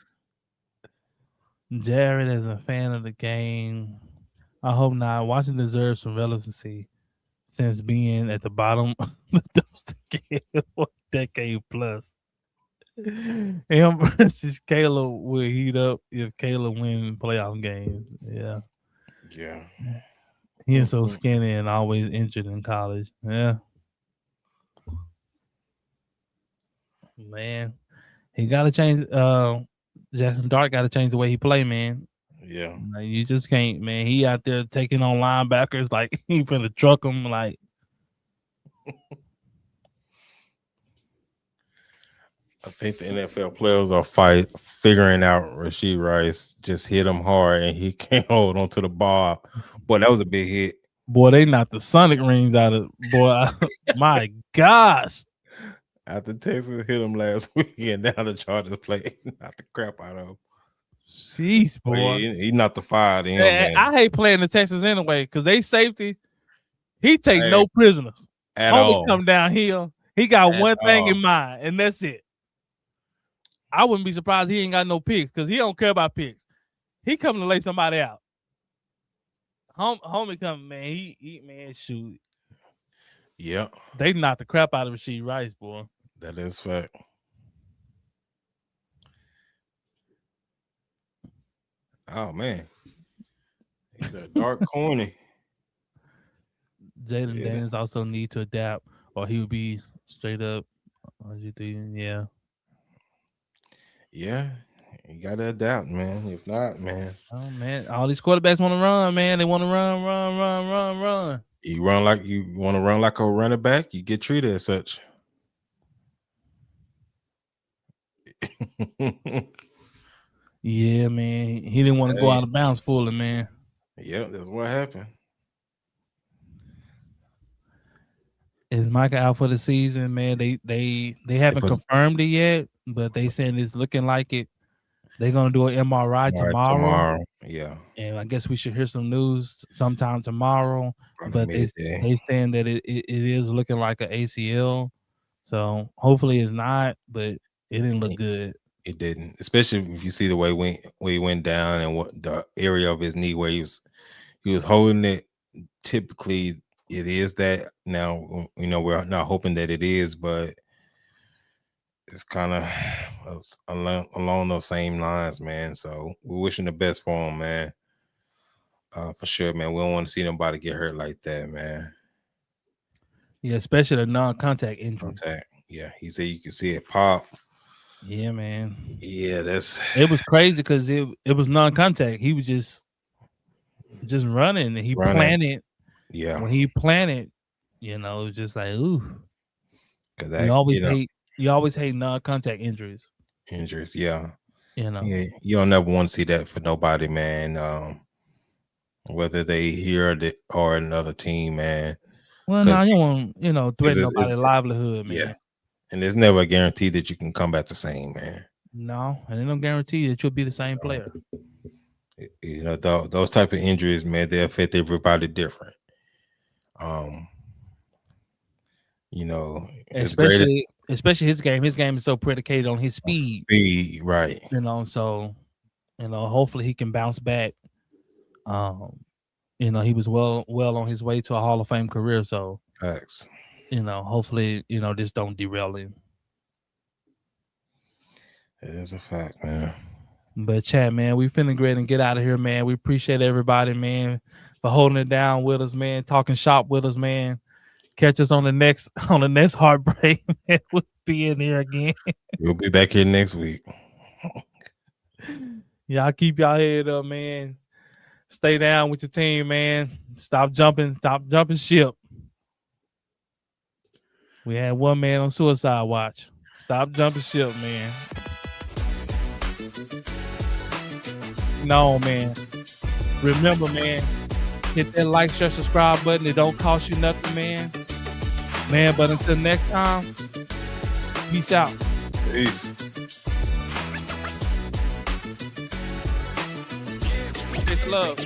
Jared is a fan of the game. I hope not. Washington deserves some relevancy since being at the bottom of the dumpster can for a decade plus. Him versus Caleb will heat up if Caleb wins playoff games. Yeah. Yeah. He is so skinny and always injured in college. Yeah. Man. He gotta change Jackson Dart gotta change the way he play, man. Yeah. Like, you just can't, man. He out there taking on linebackers like he finna truck him. Like, I think the NFL players are figuring out Rashee Rice just hit him hard and he can't hold on to the ball. Boy, that was a big hit. Boy, they knocked the Sonic rings out of boy. My gosh. After Texas hit him last week, and now the Chargers play knocked the crap out of him. Jeez, boy. He knocked the fire to him, man. I hate playing the Texans anyway because they safety. He take no prisoners. At Homie all. come downhill. He got one thing in mind, and that's it. I wouldn't be surprised he ain't got no picks because he don't care about picks. He coming to lay somebody out. Homie coming, man. He man, shoot. Yeah. They knocked the crap out of Rashee Rice, boy. That is fact. Oh, man. He's a dark corny. Jaden Daniels also need to adapt or he would be straight up RG3. Yeah. Yeah. You got to adapt, man. If not, man. Oh, man. All these quarterbacks want to run, man. They want to run. You want to run like a running back, you get treated as such. Yeah, man. He didn't want to go out of bounds fully, man. Yep, that's what happened. Is Micah out for the season, man? They haven't confirmed it yet, but they saying it's looking like it. They're gonna do an MRI tomorrow. Yeah. And I guess we should hear some news sometime tomorrow. But they saying that it is looking like an ACL. So hopefully it's not, but it didn't look good. It didn't, especially if you see the way he went down and what the area of his knee where he was holding it. Typically, it is that. Now, we're not hoping that it is, but it's kind of along those same lines, man. So we're wishing the best for him, man. For sure, man. We don't want to see nobody get hurt like that, man. Yeah, especially a non-contact injury. Yeah, he said you can see it pop. Yeah, man. Yeah, it was crazy because it was non-contact. He was just running and he planted. Yeah. When he planted, it was just like, ooh. You always hate non-contact injuries. Yeah. Yeah, you don't never want to see that for nobody, man. Whether they here or another team, man. Well, now you don't want threaten nobody's livelihood, yeah, man. and there's never a guarantee that you can come back the same, man. No, and there's no guarantee that you'll be the same player. Those type of injuries, man, they affect everybody different. Especially his game. His game is so predicated on his speed. Speed, right? So hopefully he can bounce back. He was well on his way to a Hall of Fame career. So, facts. Hopefully, this don't derail him. It is a fact, man. But chat, man, we finna go ahead and get out of here, man. We appreciate everybody, man, for holding it down with us, man, talking shop with us, man. Catch us on the next heartbreak, man. We'll be in here again. We'll be back here next week. Y'all keep y'all head up, man. Stay down with your team, man. Stop jumping ship. We had one man on suicide watch. Stop jumping ship, man. No, man. Remember, man, hit that like, share, subscribe button. It don't cost you nothing, man. Man, but until next time, peace out. Peace. Appreciate the love.